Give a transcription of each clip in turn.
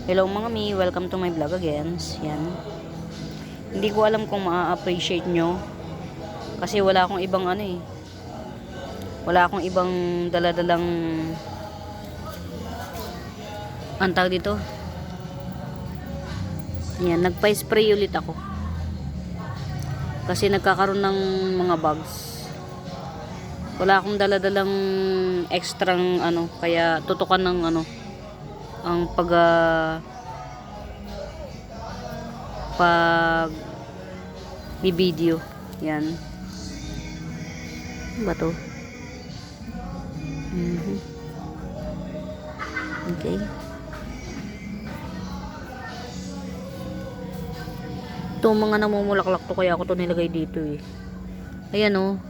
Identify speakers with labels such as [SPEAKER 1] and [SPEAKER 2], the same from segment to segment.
[SPEAKER 1] Hello mga mi, welcome to my vlog again. Yan. Hindi ko alam kung ma-appreciate nyo. Kasi wala akong ibang ano eh. Wala akong ibang daladalang antag dito. Yan, nagpa-spray ulit ako. Kasi nagkakaroon ng mga bugs. Wala akong daladalang extrang ano, kaya tutukan ng ano, ang pag video. Yan. Ano ba to? Okay. Ito mga namumulaklak to, kaya ako to nilagay dito eh. Ayan oh.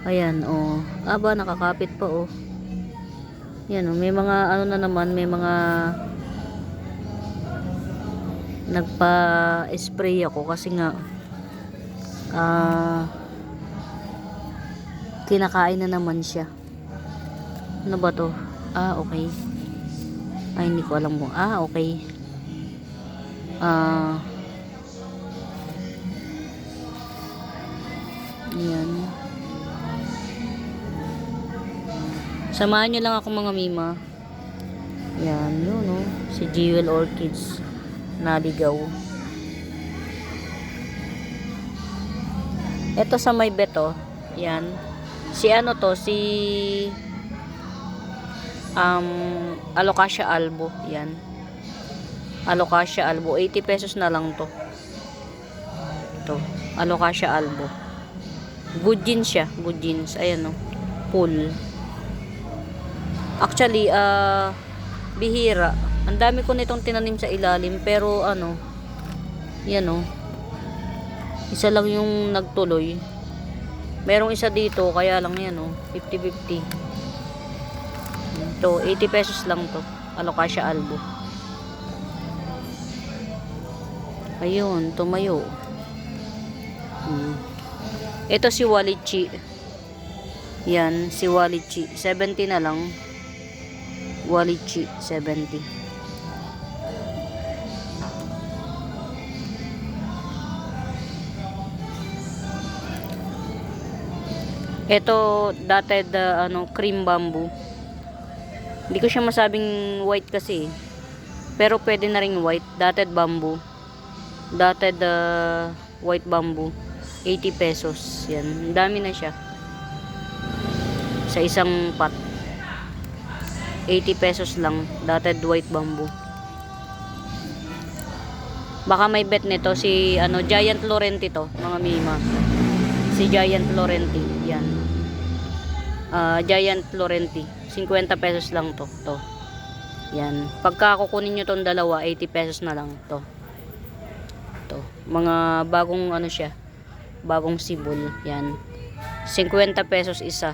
[SPEAKER 1] Ayan oh. Aba, nakakapit pa oh. Yan oh, may mga ano na naman, may mga nagpa-spray ako kasi nga kinakain na naman siya. Ano ba to? Okay. Ay, hindi ko alam mo. Okay. Ayan. Samahan nyo lang ako mga mima. Yan, yun no. Si Jewel Orchids naligaw. Ito sa may beto. Yan. Si ano to, si Alocasia albo. Yan. Alocasia albo. 80 pesos na lang to. Ito. Alocasia albo. Good jeans siya. Good jeans. Ayan no. Full. Actually, bihira. Ang dami ko nitong tinanim sa ilalim. Pero ano, yan o. Isa lang yung nagtuloy. Merong isa dito, kaya lang yan o. 50-50. Ito, 80 pesos lang to. Alocasia albo. Ayun, tumayo. Ito si Walichi. Yan, si Walichi. 70 na lang. Walichi, 70. Ito, dotted cream bamboo. Hindi ko siya masabing white kasi. Pero pwede na ring white. Dotted bamboo. Dotted white bamboo. 80 pesos. Yan. Ang dami na siya. Sa isang pot. 80 pesos lang. Dotted white bamboo. Baka may bet nito si Giant Laurenti to, mga mima. Si Giant Laurenti. Yan. Giant Laurenti. 50 pesos lang to. Yan. Pagka kukunin nyo tong dalawa, 80 pesos na lang to. Mga bagong siya. Bagong sibol. Yan. 50 pesos isa.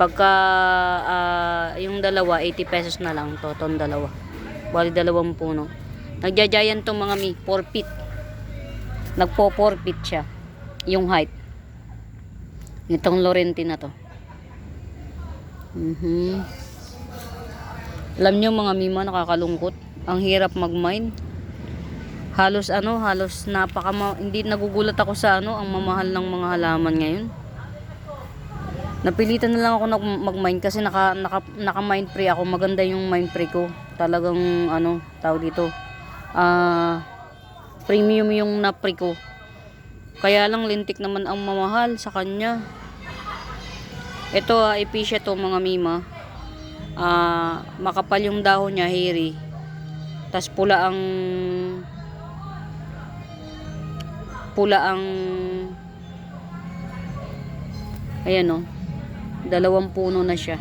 [SPEAKER 1] Pagka yung dalawa 80 pesos na lang to, tong dalawa. Bali dalawang puno. Nagja-giant tong mga 4 feet. Nagpo 4 feet siya. Yung height. Itong Laurenti na to. Alam nyo mga mima, nakakalungkot. Ang hirap mag-mine. Halos hindi nagugulat ako sa ang mamahal ng mga halaman ngayon. Napilitan na lang ako mag-mine kasi naka-mine free ako. Maganda yung mine free ko. Talagang tawag dito. Premium yung na-free ko. Kaya lang lintik naman ang mamahal sa kanya. Ito Epicia to mga mima. Makapal yung dahon niya, hairy. Tas pula ang ayan o. 2 puno na siya.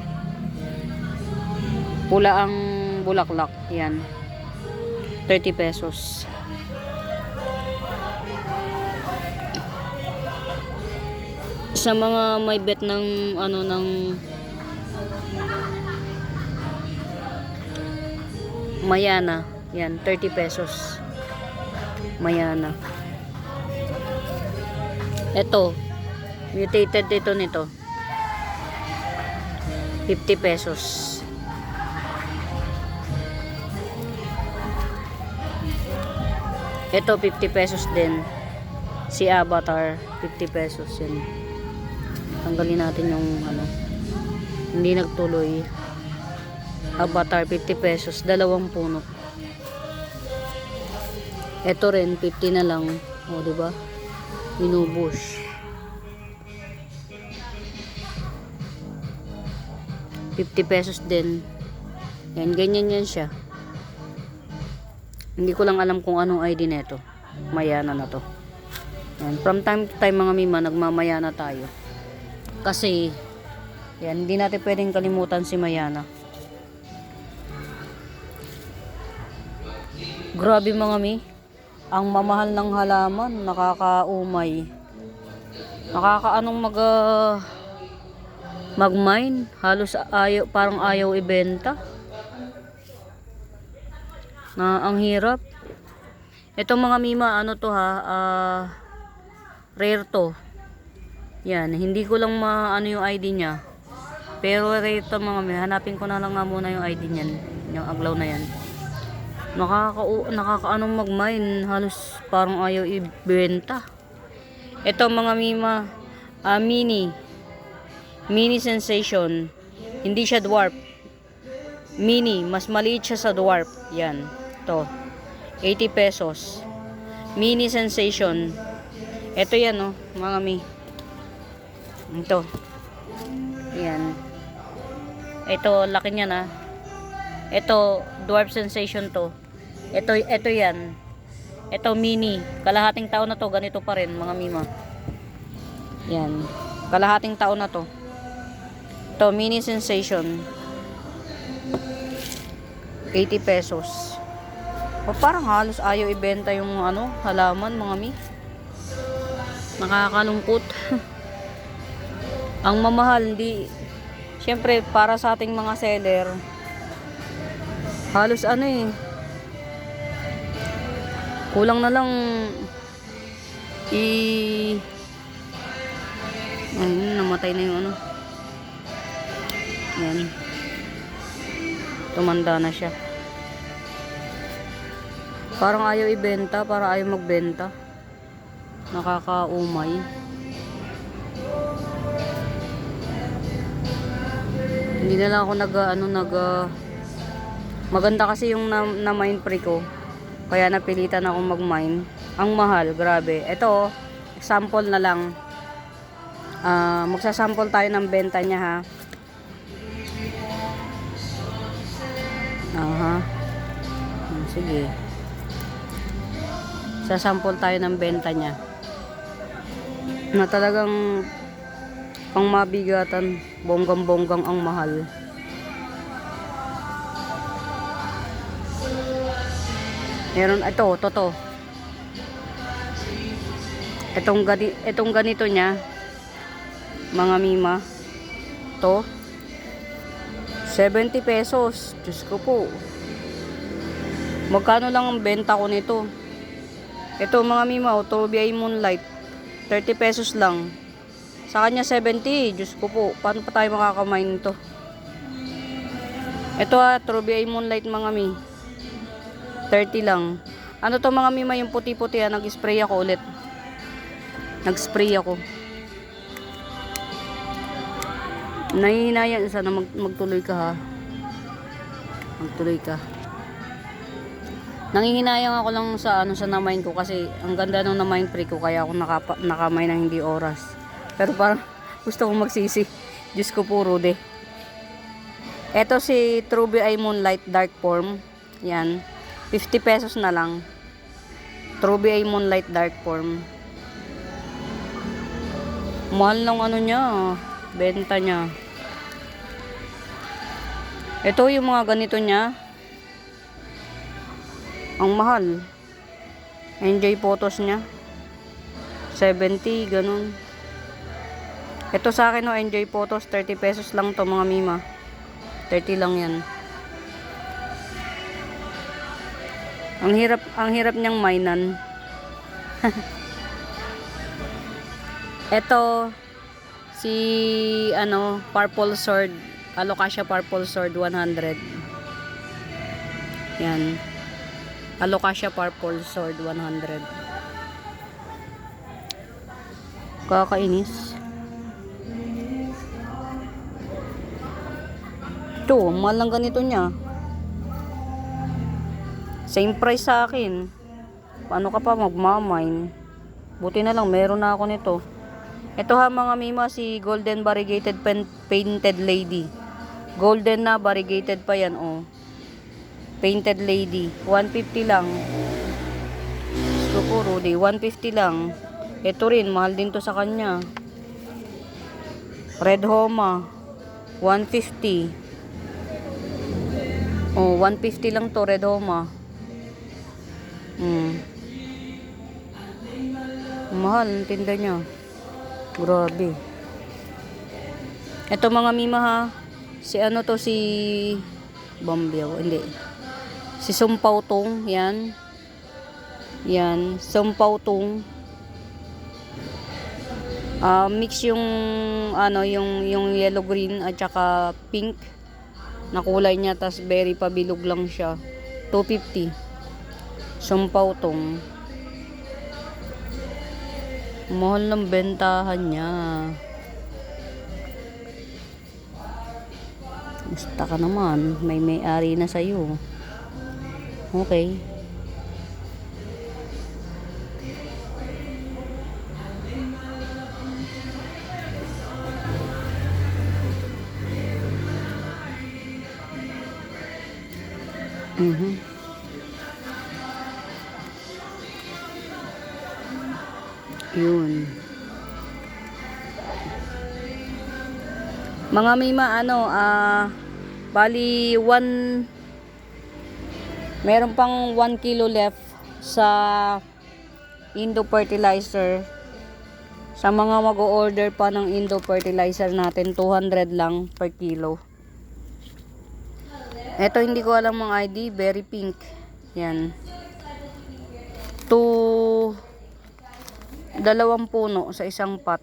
[SPEAKER 1] Pula ang bulaklak. Yan. 30 pesos. Sa mga may bet ng Mayana. Yan. 30 pesos. Mayana. Ito. Mutated nito. 50 pesos. Ito 50 pesos din. Si Avatar 50 pesos yan. Tanggalin natin yung ano, hindi nagtuloy. Avatar 50 pesos, dalawang puno. Ito rin 50 na lang. O, di ba? Inubos. 50 pesos din. Yan, ganyan yan siya. Hindi ko lang alam kung anong ID nito. Mayana na to. Yan, from time to time mga mima, nagmamayana tayo. Kasi, yan, hindi natin pwedeng kalimutan si Mayana. Grabe mga mi. Ang mamahal ng halaman, nakakaumay. Nakakaanong mag-mine. Halos ayaw, parang ayaw ibenta. Na ang hirap. Ito mga mima, ano to ha, rare to. Yan, hindi ko lang ano yung ID niya. Pero rare to mga mima. Hanapin ko na lang nga muna yung ID niyan. Yung aglaw na yan. Nakakaanong mag-mine. Halos parang ayaw ibenta. Ito mga mima, mini sensation. Hindi siya dwarf. Mini, mas maliit siya sa dwarf. Yan, to 80 pesos. Mini sensation. Ito yan, oh, mga mi. Ito. Yan. Ito, laki niya na. Ito, dwarf sensation to. Ito yan. Ito, mini. Kalahating taon na to. Ganito pa rin, mga mima. Yan. Kalahating taon na to. Ito, mini sensation. 80 pesos. O, parang halos ayaw ibenta yung ano, halaman, mga mi. Nakakalungkot. Ang mamahal, hindi. Siyempre, para sa ating mga seller, halos ano eh. Kulang na lang ayun, namatay na yung ano. Yan. Tumanda na siya. Parang ayaw ibenta, parang ayaw magbenta. Nakakaumay. Hindi na lang ako maganda kasi yung na-mine pre ko. Kaya napilitan akong mag-mine. Ang mahal, grabe. Ito, sample na lang. Magsasample tayo ng benta niya ha. Aha. Sige. Sasample tayo ng benta niya. Na talagang pang mabigatan, bonggang-bonggang ang mahal. Meron ito, toto. Itong ganito niya, mga mima. To 70 pesos. Diyos ko po. Magkano lang ang benta ko nito? Ito mga mima, Truvia Moonlight. 30 pesos lang. Sa kanya 70. Diyos ko po. Paano pa tayo makakamain nito? Ito Truvia Moonlight mga mi. 30 lang. Ano to mga mima, yung puti-puti nag-spray ako ulit. Nag-spray ako. Nahihinayang sana magtuloy ka ha. Magtuloy ka. Nangihinayang ako lang sa sa na-mine ko kasi ang ganda nung na-mine pre ko kaya ako nakamine ng hindi oras. Pero parang gusto kong magsisi. Diyos ko po, Rude. Ito si Truvia Moonlight Dark Form. Yan. 50 pesos na lang. Truvia Moonlight Dark Form. Mahal ng ano niya. Benta niya. Ito yung mga ganito niya. Ang mahal. Enjoy photos niya. 70, ganun. Ito sa akin enjoy photos. 30 pesos lang to mga mima. 30 lang yan. Ang hirap niyang mainan. Ito si Purple Sword, Alocasia Purple Sword 100. Yan. Alocasia Purple Sword 100. Kakainis. Ito, mahal lang ganito niya. Same price sa akin. Paano ka pa magmamine? Buti na lang, meron na ako nito. Ito ha mga mima, si Golden Variegated Painted Lady. Golden na, variegated pa yan, oh. Painted Lady. 150 lang. Sukuro, di. 150 lang. Ito rin, mahal din to sa kanya. Red Homa. 150. Oh, 150 lang to, Red Homa. Mahal ang tinda niya. Grabe. Ito mga mima ha. Si ano to, si Bambiyaw. Hindi. Si Sumpaw Tong. Yan. Yan. Sumpaw Tong. Mix yung ano, yung yellow green at saka pink na kulay niya, tas berry pabilog lang siya. 250. Sumpaw Tong. Mahal ng bentahan niya. Basta ka naman, may-ari na sa'yo. Okay. Yun. Mga mima, ano, bali meron pang 1 kilo left sa Indo Fertilizer. Sa mga mag-o-order pa ng Indo Fertilizer natin, 200 lang per kilo. Ito hindi ko alam ang ID, berry pink. Yan. 2 puno sa isang pot.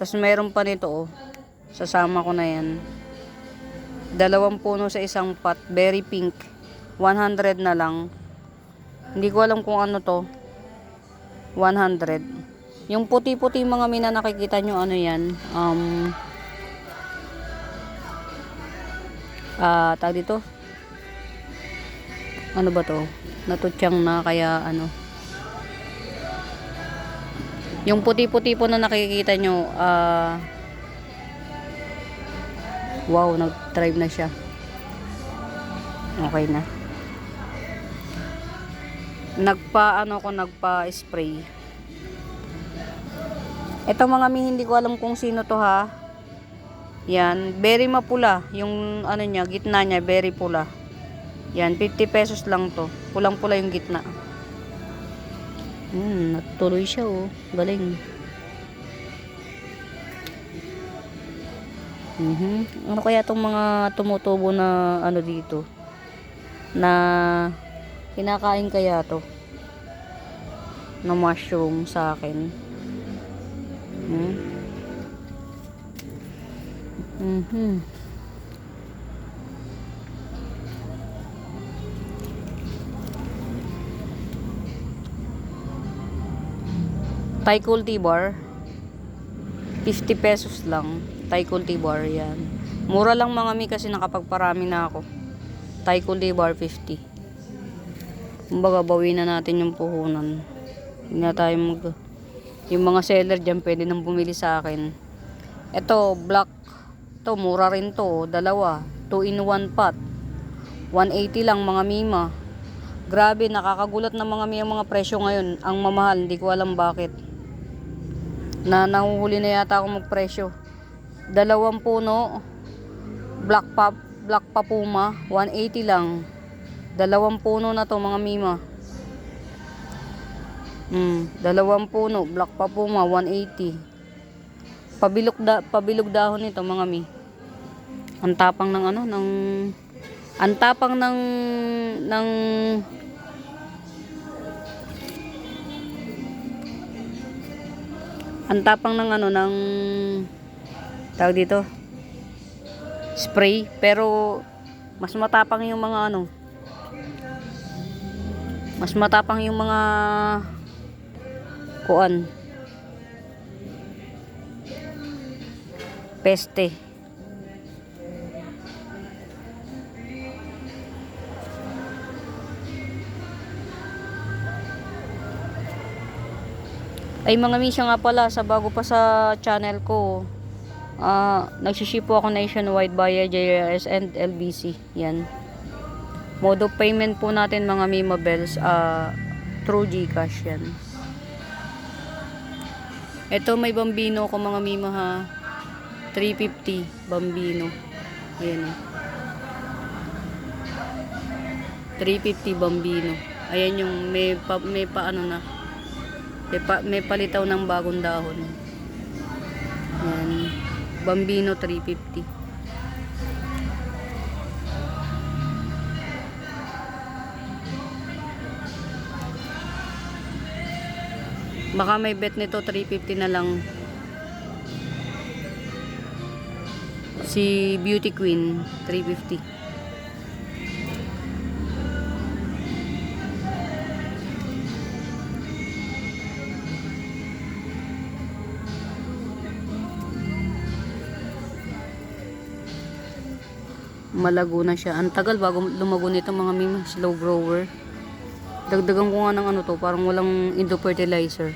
[SPEAKER 1] Tapos meron pa nito, oh. Sasama ko na yan. 2 puno sa isang pot, berry pink. 100 na lang. Hindi ko alam kung ano to. 100. Yung puti-puti mga mina, nakikita nyo ano yan. Tawag dito. Ano ba to? Natutyang na kaya ano. Yung puti-puti po na nakikita nyo, wow, nag-drive na siya. Okay na. Nagpa-spray. Ito mga mi, hindi ko alam kung sino to ha. Yan, very mapula. Yung ano niya, gitna niya, very pula. Yan, 50 pesos lang to. Pulang-pula yung gitna. Natuloy siya, oh. Galing. Ano kaya tong mga tumutubo na ano dito? Na kinakain kaya to? Na mushroom sa akin. Thai cultivar 50 pesos lang. Thai cultivar yan. Mura lang mga mi kasi nakapagparami na ako. Thai cultivar 50. Kumbaga bawin na natin yung puhunan. Hindi na tayo yung mga seller dyan pwede nang bumili sa akin. Ito black. Ito mura rin to. 2 in 1 pot. 180 lang mga mima. Grabe, nakakagulat na mga mi ang mga presyo ngayon. Ang mamahal, hindi ko alam bakit. Nahuhuli na yata ako magpresyo. 2 puno Black Papuma 180 lang. 2 puno na to mga mima. 2 puno Black Papuma 180. Pabilog dahon nito mga mi. Ang tapang ng ano ng ang tapang ng ano ng tawag dito spray, pero mas matapang yung mga ano Mas matapang yung mga kuan. Peste. Ay mga misya nga pala, sa bago pa sa channel ko, nagsiship po ako nationwide via JRS and LBC. Yan. Mode of payment po natin mga Mima Bells, through GCash yan. Ito may bambino ko mga Mima ha. 350 bambino. Ayan o. 350 bambino. Ayan yung may paano na. May palitaw ng bagong dahon. Yan. Bambino 350. Baka may bet nito 350 na lang. Si Beauty Queen 350. Malago na siya. Ang tagal bago lumago nito mga Mima. Slow grower. Dagdagan ko nga ng ano to. Parang walang indo fertilizer.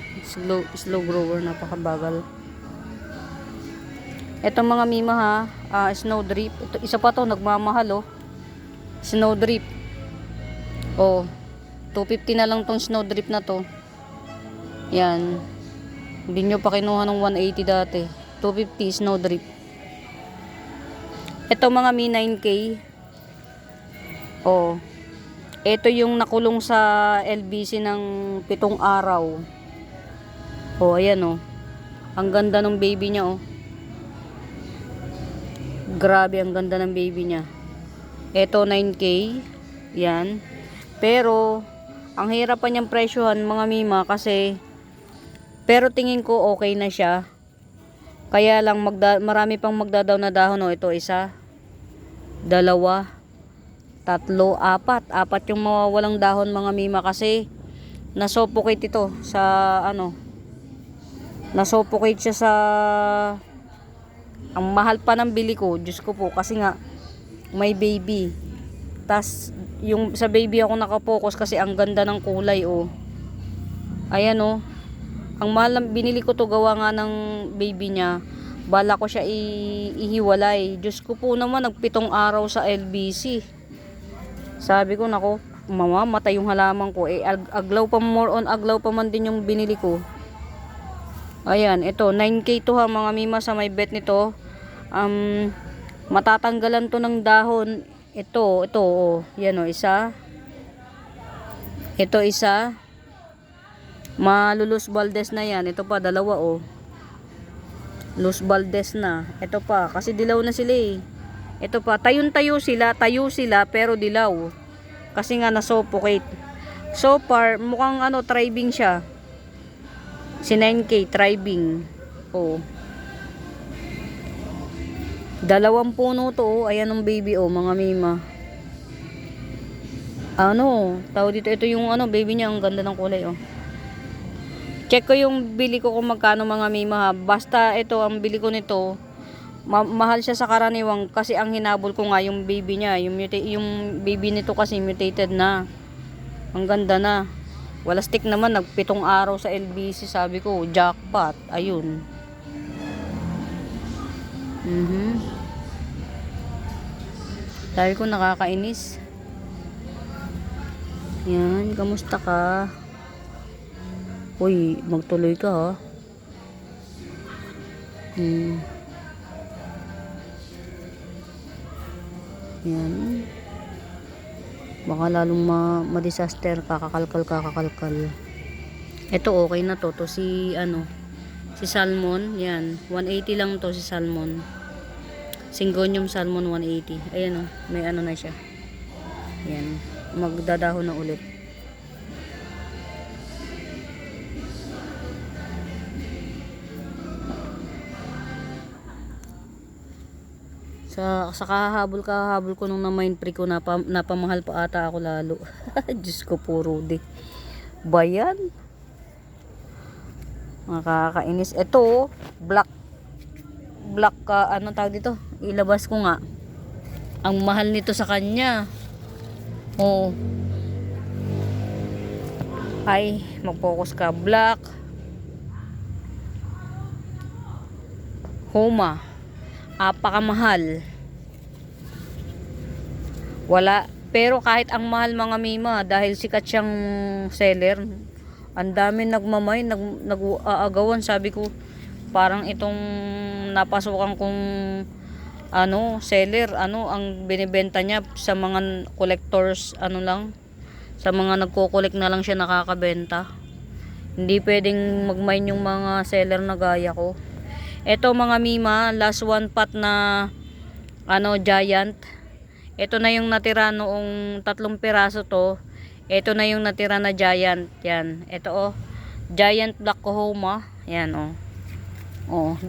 [SPEAKER 1] Slow grower. Napakabagal. Ito mga Mima ha. Snow drip. Ito, isa pa to. Nagmamahal oh. Snow drip. Oh. 250 na lang tong snow drip na to. Yan. Hindi nyo pa kinuha ng 180 dati. 250 snow drip. Ito mga Mi 9K. Oh. Ito yung nakulong sa LBC ng 7 araw. Oh, ayan oh. Ang ganda ng baby niya oh. Grabe, ang ganda ng baby niya. Ito 9K. Yan. Pero ang hirap pa niyang presyohan mga Mima kasi pero tingin ko okay na siya. Kaya lang marami pang magdadaw na dahon oh. Ito isa. 2, 3, 4 yung mawawalang dahon mga Mima kasi nasuffocate ito sa ano, nasuffocate siya sa ang mahal pa ng bili ko, Diyos ko po, kasi nga may baby, tas yung sa baby ako nakapokus kasi ang ganda ng kulay oh. Ayan oh, ang mahal ng binili ko to gawa nga ng baby niya. Bala ko siya ihiwalay. Diyos ko po naman, nag7 araw sa LBC. Sabi ko, nako, mamamatay yung halaman ko. Aglaw pa, more on aglaw pa man din yung binili ko. Ayan, ito, 9K to ha, mga Mima, sa may bet nito. Matatanggalan to ng dahon. Ito, oh. Yan oh, isa. Ito, isa. Malulus Valdez na yan. Ito pa, 2 oh. Luz Valdez na. Ito pa, kasi dilaw na sila eh. Ito pa, tayo sila pero dilaw. Kasi nga na-suffocate. So far, mukhang ano, thriving siya. Si 9K, thriving. Oh. 2 puno to oh. Ayan ang baby oh, mga Mima. Ano, tawag dito, ito yung ano, baby niya, ang ganda ng kulay oh. Check ko yung bili ko kung magkano mga Mima ha. Basta ito, ang bili ko nito, mahal siya sa karaniwang kasi ang hinabol ko nga yung baby niya. Yung baby nito kasi mutated na. Ang ganda na. Wala stick naman, nag7 araw sa LBC. Sabi ko, jackpot. Ayun. Sabi ko, nakakainis. Yan, kamusta ka? Uy, magtuloy ka ha. Yan. Baka lalong ma-disaster, kakakalkal. Ito okay na to. To si ano, si salmon. Yan, 180 lang to si salmon. Syngonium salmon 180. Ayan oh, may ano na siya. Yan, magdadahon na ulit. Sa kahabol ko nung na mind pre ko, napamahal pa ata ako lalo. Diyos ko po, Rudy. Bayan. Nakakainis. Ito, black ano tawag dito? Ilabas ko nga. Ang mahal nito sa kanya. Oh. Ay, mag-focus ka. Black Homa. Apakamahal. Wala. Pero kahit ang mahal mga mima, dahil sikat siyang seller, ang dami nagmamay, nag-aagawan. Sabi ko, parang itong napasukan kong seller, ang binibenta niya sa mga collectors, lang, sa mga nagko-collect na lang siya nakakabenta. Hindi pwedeng magmine yung mga seller na gaya ko. Ito mga mima, last one pot na giant. Ito na yung natira noong 3 piraso to. Ito na yung natira na giant. Yan. Ito giant black homa. Yan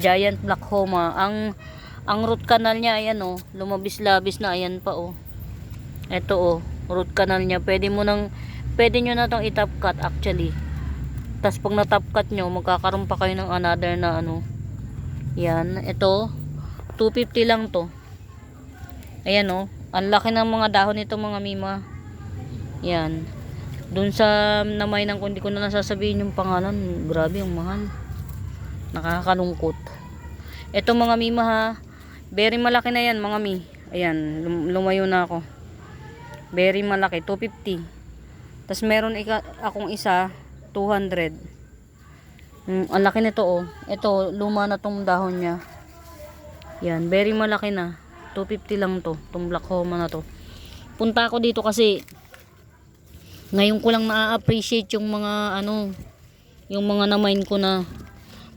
[SPEAKER 1] giant black homa. Ang root canal niya ayan lumabis-labis na, ayan pa Ito root canal niya. Pwede nyo na tong i-top cut actually. Tapos pag na-top cut nyo, magkakaroon pa kayo ng another na Yan, ito 250 lang to. Ayan ang laki ng mga dahon nito mga mima. Yan. Dun sa namay ng, kung di ko na nasasabihin yung pangalan, grabe ang mahal. Nakakalungkot. Ito mga mima ha, very malaki na yan mga mi. Ayan, lumayo na ako. Very malaki, 250. Tapos meron akong isa 200. Ang laki nito Ito, luma na tong dahon niya. Yan, very malaki na. 250 lang to, tong black homa na to. Punta ako dito kasi ngayon ko lang na-appreciate yung mga yung mga na-mine ko na.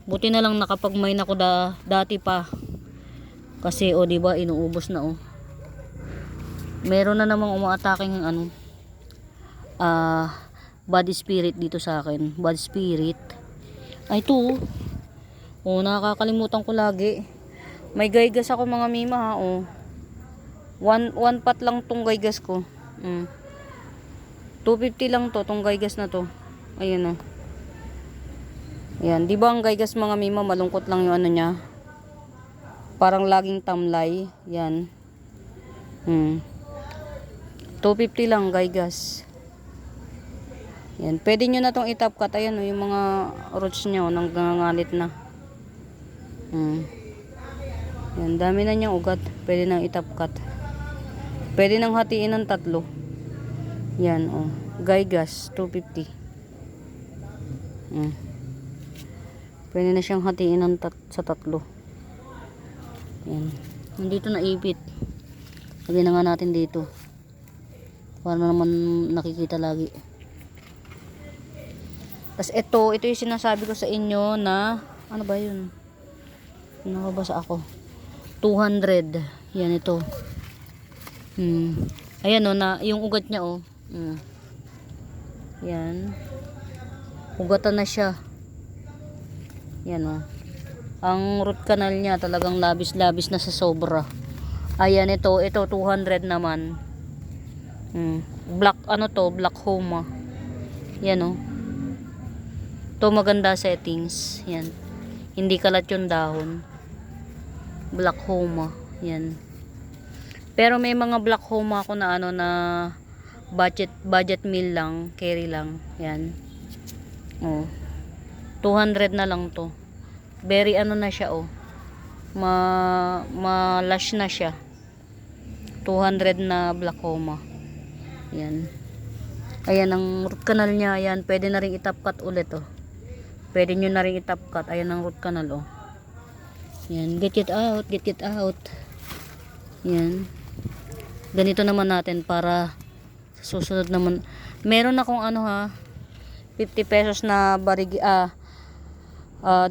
[SPEAKER 1] Buti na lang nakapag-mine ako dati pa. Kasi di ba inuubos na Meron na namang umaataking bad spirit dito sa akin. Bad spirit. Ay ito nakakalimutan ko lagi. May gaygas ako mga mima ha one pot lang tong gaygas ko. 250 lang tong gaygas na to. Ayun Yan, di ba ang gaygas mga mima malungkot lang yung niya. Parang laging tamlay. Yan. 250 lang gaygas. Yan, pwede nyo na tong i-top cut. Ayan yung mga roots nyo nangangalit na. Yan, dami na niyang ugat. Pwede nang i-top cut. Pwede nang hatiin ng 3. Yan gaygas 250. Pwede na siyang hatiin sa 3. Yan. Nandito na ipit. Lagyan na nga natin dito. Para naman nakikita lagi. Tapos ito yung sinasabi ko sa inyo na ano ba yun? Nakabasa ako. 200. Yan ito. Ayan na yung ugat niya Yan. Ugatan na siya. Yan Ang root canal niya talagang labis-labis na sa sobra. Ayan ito 200 naman. Black black homa. Yan to maganda settings. Yan. Hindi kalat yung dahon. Black homa. Yan. Pero may mga black homa ako na na budget meal lang, carry lang. Yan. 200 na lang to. Very na siya ma-lush na siya. 200 na black homa. Yan. Ayan ang root canal niya. Ayan, pwede na rin i-top cut ulit Pwede nyo na rin i-top cut. Ayan ang root canal Yan, get it out. Yan. Ganito naman natin para sa susunod naman. Meron akong 50 pesos na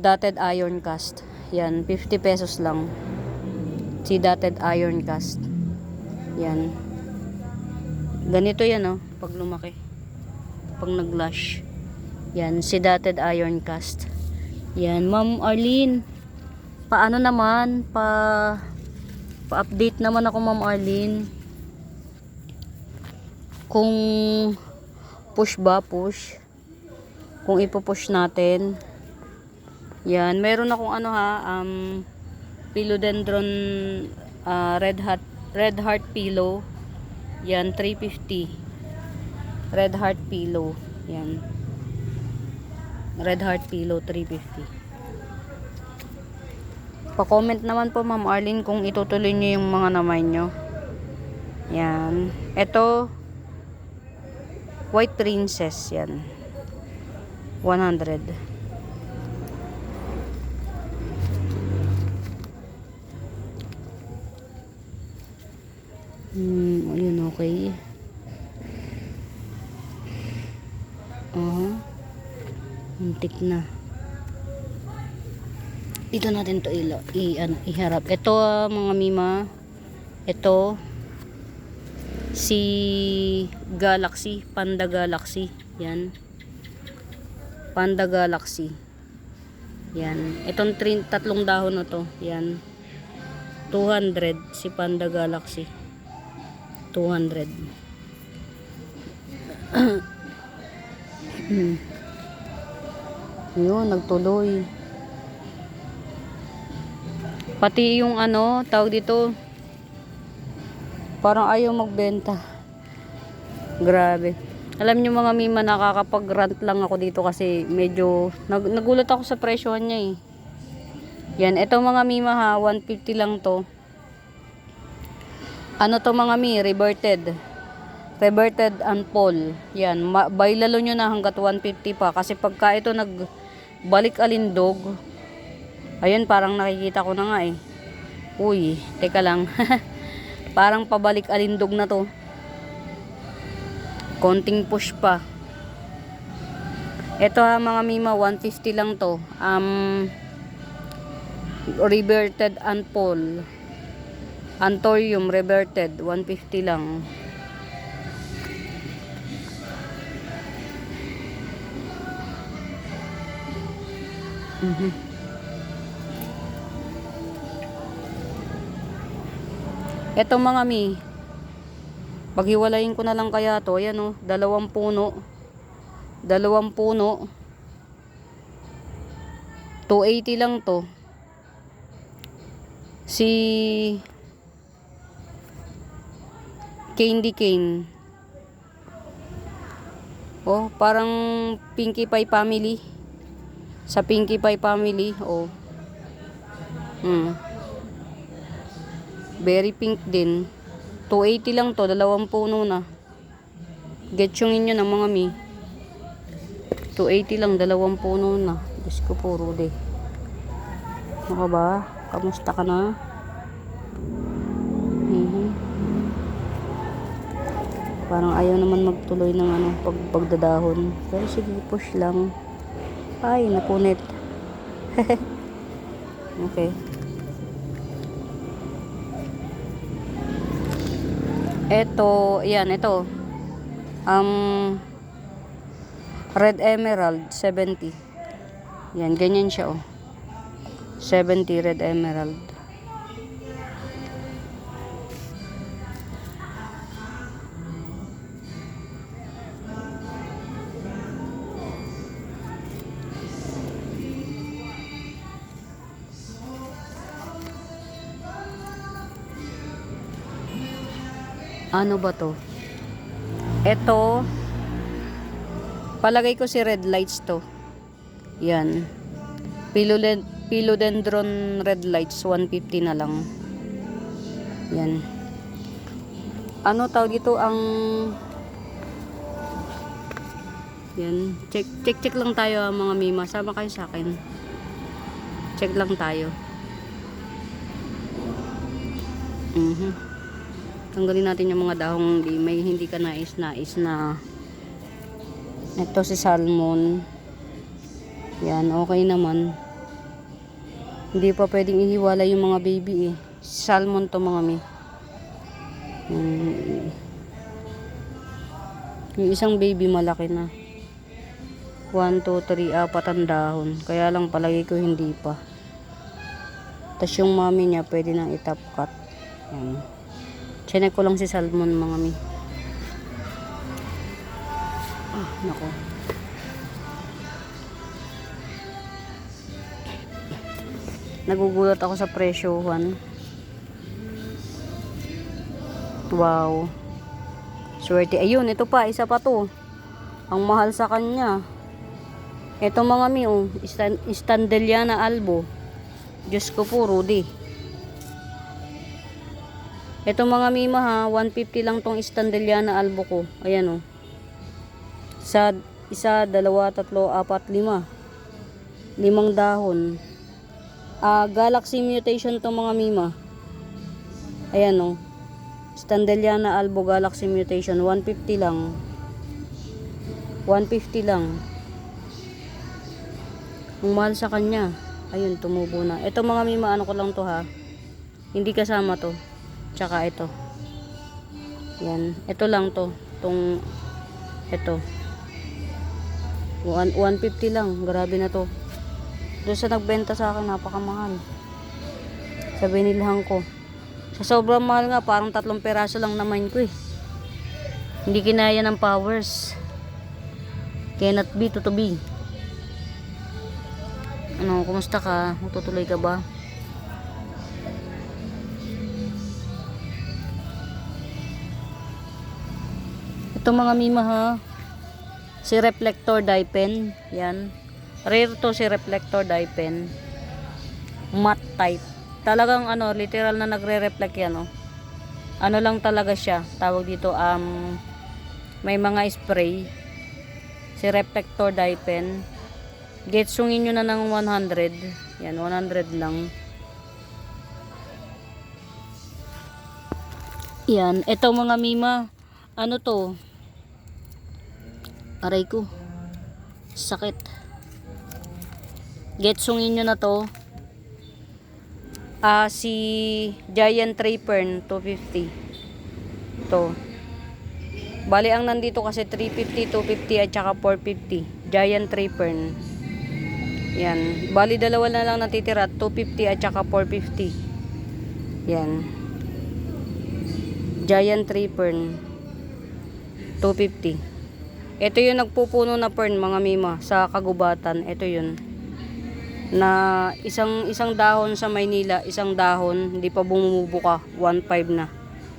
[SPEAKER 1] dotted iron cast. Yan, 50 pesos lang. Si dotted iron cast. Yan. Ganito yan pag lumaki. Pag nag-lush. Yan, si dotted iron cast. Yan, Ma'am Arlene. Paano naman Pa-update naman ako, Ma'am Arlene. Kung push ba, push. Kung ipo-push natin. Yan, meron akong ano ha, philodendron red heart pillow. Yan, 350. Red heart pillow. Yan. Red heart pillow, 350. Pa-comment naman po, Ma'am Arlene, kung itutuloy niyo yung mga namay nyo. Yan. Ito, white princess. Yan. 100. Ayun, okay. Muntik na. Dito natin to iharap. Ito mga mima. Ito si Galaxy, Panda Galaxy. Yan. Panda Galaxy. Yan. Itong tatlong dahon na to. Yan. 200 si Panda Galaxy. 200. Yun, nagtuloy. Pati yung ano, tawag dito, parang ayaw magbenta. Grabe. Alam nyo mga mima, nakakapag-rant lang ako dito kasi medyo nagulat ako sa presyohan niya eh. Yan, ito mga mima ha, 150 lang to. Ano to mga mi, reverted unpoll. Yan, bailalo nyo na hanggat 150 pa kasi pagka ito nagbalik alindog, ayun, parang nakikita ko na nga eh. Uy, teka lang. Parang pabalik alindog na to. Konting push pa. Ito ha mga mima, 150 lang to. Reverted unpoll. Anthurium reverted, 150 lang. Eto mga mi, paghiwalayin ko na lang kaya to. Ayan o, dalawang puno, 280 lang to. Si Candy Cane, oh, parang Pinkie Pie family. Sa Pinkie Pie family, oh. Very pink din. 280 lang to, dalawang puno na. Get yung inyo ng mga mi. 280 lang, dalawang puno na. Diyos ko po, Rudy. Ano ba? Kamusta ka na? Parang ayaw naman magtuloy ng ano, pagdadahon. Pero sige, push lang. Ay, napunit. Okay. Ito, yan, ito. Red Emerald, 70. Yan, ganyan siya, oh. 70 Red Emerald. Ano ba to? Ito, palagay ko si red lights to. Yan. Philodendron red lights, 150 na lang. Yan. Ano tawag ito ang... Yan. Check lang tayo mga mima. Sama kayo sa akin. Check lang tayo. Tanggalin natin yung mga dahong hindi ka nais na. Ito si salmon. Yan, okay naman. Hindi pa pwedeng ihiwala yung mga baby eh. Salmon to mga mi. Yung isang baby malaki na. 1, 2, 3, 4 ang dahon. Kaya lang palagi ko hindi pa. Tapos yung mami niya pwede nang itap cut. Yan. Chinek ko lang si Salmon mga mi. Ah, nako. Nagugulat ako sa presyohan. Wow. Swerte. Ayun, ito pa, isa pa to. Ang mahal sa kanya. Ito mga mi, oh, Standeliana albo. Diyos ko po, Rudy. Ito mga mima ha, 150 lang tong Standeliana albo ko. Ayan oh. Isa, dalawa, tatlo, apat, lima. 5 dahon. Galaxy mutation to mga mima. Ayan oh. Standeliana albo Galaxy mutation, 150 lang. 150 lang. Ang mahal sa kanya. Ayun, tumubo na. Ito mga mima, ano ko lang to ha. Hindi kasama to. Tsaka ito. Yan. Ito lang to. Ito. 150 lang. Grabe na to. Doon sa nagbenta sa akin, napakamahal. Sa binilhan ko. Sa sobrang mahal nga, parang 3 peraso lang naman ko eh. Hindi kinaya ng powers. Cannot be to be. Ano, kumusta ka? Tutuloy ka ba? Ito mga mima ha. Si reflector dye pen. Yan. Rare to si reflector dye pen. Matte type. Talagang ano, literal na nagre-reflect yan oh. Ano lang talaga siya. Tawag dito may mga spray. Si reflector dye pen. Getsungin nyo na ng 100. Yan, 100 lang. Yan, ito mga mima. Ano to? Aray ko. Sakit. Getsungin nyo na to. Si Giant Tree Fern 250. To. Bali ang nandito kasi 350, 250 at saka 450. Giant Tree Fern. Yan. Bali dalawa na lang natitira, 250 at saka 450. Yan. Giant Tree Fern 250. Ito yung nagpupuno na fern mga mima sa kagubatan. Ito yun. Na isang dahon sa Maynila, isang dahon, hindi pa bumubuka, 1.5 na.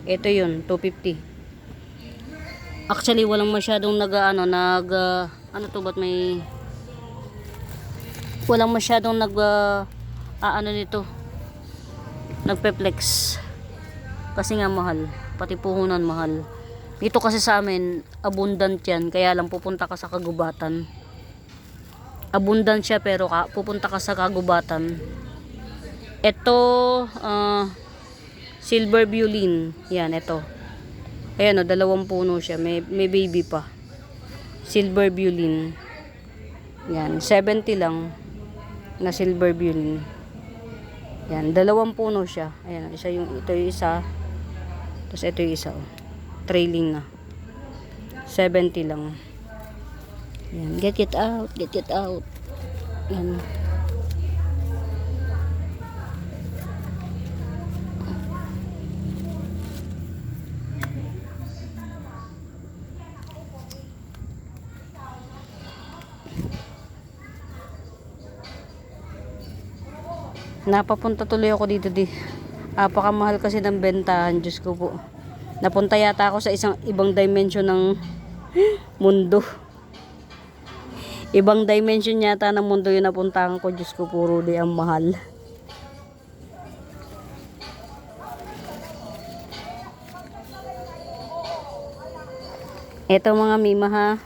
[SPEAKER 1] Ito yun, 250. Actually, walang masyadong ano to, ba't may walang masyadong nito, nagpe-flex. Kasi nga mahal, pati puhunan mahal. Dito kasi sa amin, abundant yan, kaya lang pupunta ka sa kagubatan. Abundant siya pero pupunta ka sa kagubatan. Ito silver violin. Yan, ito. Ayan o, 2 puno siya. May baby pa. Silver violin. Yan, 70 lang na silver violin. Yan, 2 puno siya. Ayan, ito yung isa. Tapos ito yung isa. Oh. Trailing na. 70 lang. Yan, get it out. Yan. Napapunta tuloy ako dito Apakamahal kasi ng bentahan, Diyos ko po. Napunta yata ako sa isang ibang dimension ng mundo. Ibang dimension yata ng mundo yung napuntahan ko. Diyos ko, puro di ang mahal. Ito mga mima ha.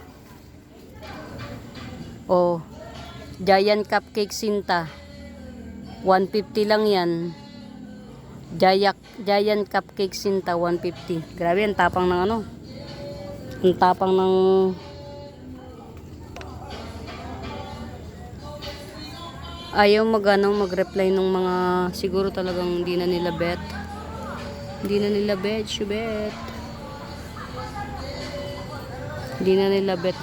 [SPEAKER 1] Oh, Giant Cupcake Sinta. 150 lang yan. Giant Cupcake Sinta, 150. Grabe, ang tapang ng ano. Ang tapang ng ayaw mag-reply ng mga siguro talagang hindi na nila bet. Hindi na nila bet. Hindi na nila bet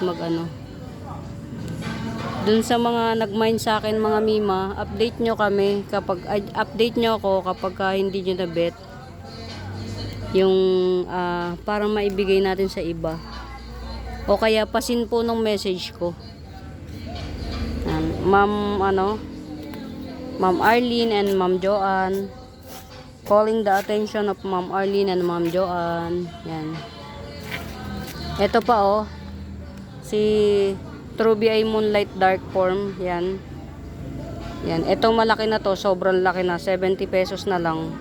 [SPEAKER 1] Dun sa mga nag-mind sa akin mga mima, update nyo kami kapag update nyo ako kapag hindi nyo na bet. Yung para maibigay natin sa iba. O kaya pasin po ng message ko. Yan. Ma'am Arlene and Ma'am Joanne. Calling the attention of Ma'am Arlene and Ma'am Joanne. Yan. Ito pa oh. Si Truby ay Moonlight Dark Form. Yan. Yan. Ito malaki na to. Sobrang laki na. 70 pesos na lang.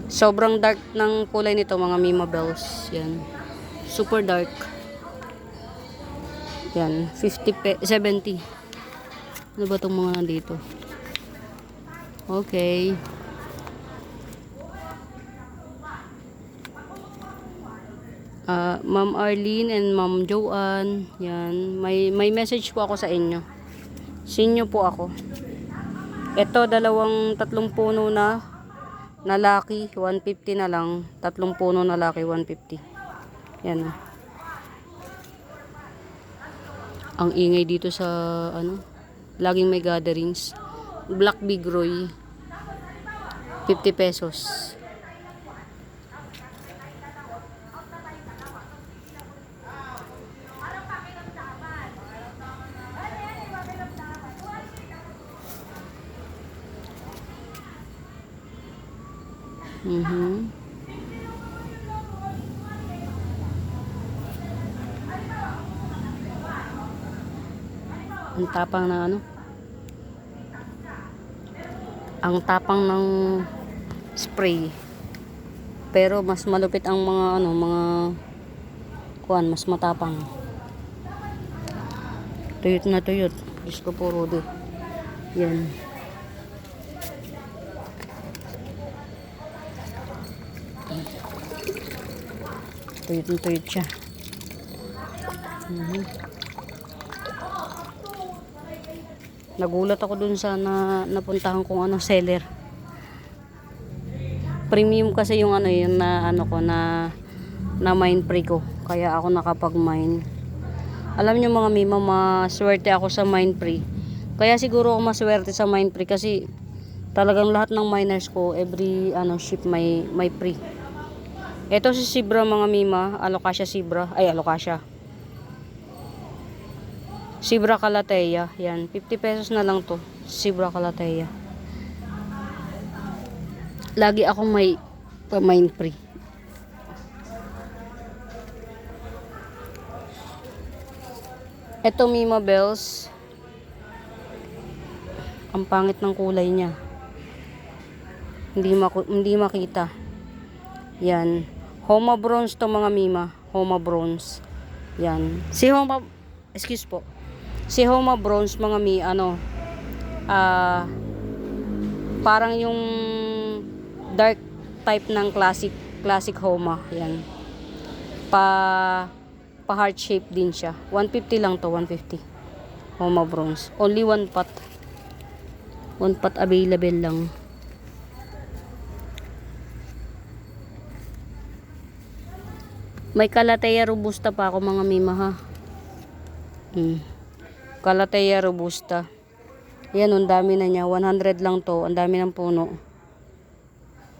[SPEAKER 1] Sobrang dark ng kulay nito mga Mima Bells. Yan. Super dark. Yan. 70. Ano ba itong mga nandito? Okay. Ma'am Arlene and Ma'am Joanne. Yan. May message po ako sa inyo. Sinyo po ako. Ito, tatlong puno na laki, 150 na lang. Tatlong puno na laki, 150. Yan. Ang ingay dito sa, laging may gatherings. Black Big Roy, 50 pesos. Ang tapang na ang tapang ng spray. Pero mas malupit ang mga kuan, mas matapang. Tuyot na tuyot. Diyos ko po, Rudy. Yan. Tuyot na tuyot siya. Nagulat ako dun sa napuntahan kong seller. Premium kasi yung yun na mine pre ko. Kaya ako nakapag-mine. Alam nyo mga Mima, maswerte ako sa mine pre. Kaya siguro ako maswerte sa mine pre kasi talagang lahat ng miners ko every ship may pre. Ito si Zebra mga Mima, Alocasia Zebra, Alocasia. Zebra Calathea, yan, 50 pesos na lang to. Zebra Calathea. Lagi akong may mine pre. Ito Mima Bells. Ang pangit ng kulay niya. Hindi makita. Yan. Homa Bronze to mga Mima. Homa Bronze. Yan. Si Homa Bronze mga parang yung dark type ng classic Homa. Yan. Pa heart shape din siya. 150 lang to, 150. Homa Bronze. Only one pot. One pot available lang. May Calathea Robusta pa ako mga Mima ha. Calathea Robusta. Yan, ang dami na niya. 100 lang to. Ang dami ng puno.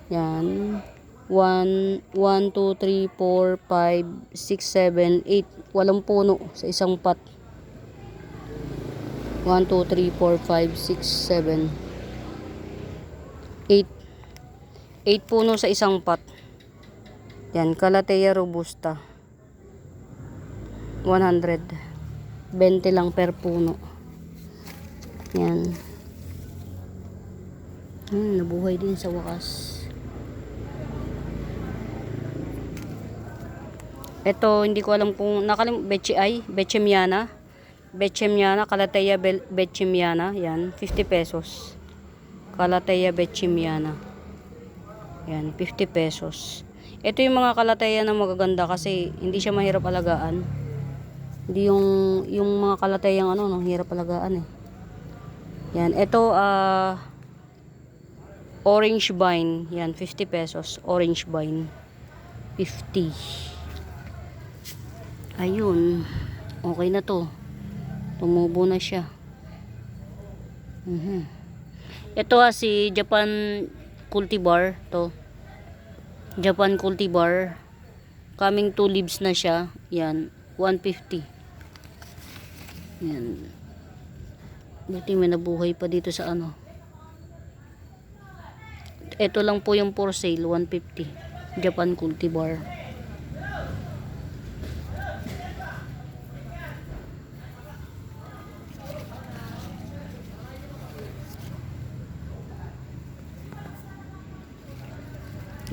[SPEAKER 1] Yan. 1, 2, 3, 4, 5, 6, 7, 8. Walang puno sa isang pot. 1, 2, 3, 4, 5, 6, 7. 8. 8 puno sa isang pot. Yan, Calathea Robusta. 100. 20 lang per puno. Yan. Nabuhay din sa wakas. Ito, hindi ko alam kung Bechemiana. Bechemiana, Calathea Bechemiana. Yan, 50 pesos. Calathea Bechemiana. Yan, 50 pesos. Ito yung mga Calathea na magaganda kasi hindi siya mahirap alagaan. Hindi yung mga Calathea hirap alagaan eh. Yan, ito orange vine. Yan, 50 pesos. Orange vine. 50. Ayun. Okay na to. Tumubo na siya. Ito si Japan cultivar to. Japan cultivar. Coming 2 leaves na siya. Yan, 150. Yan. Buti may nabuhay pa dito sa ano. Ito lang po yung for sale, 150. Japan cultivar.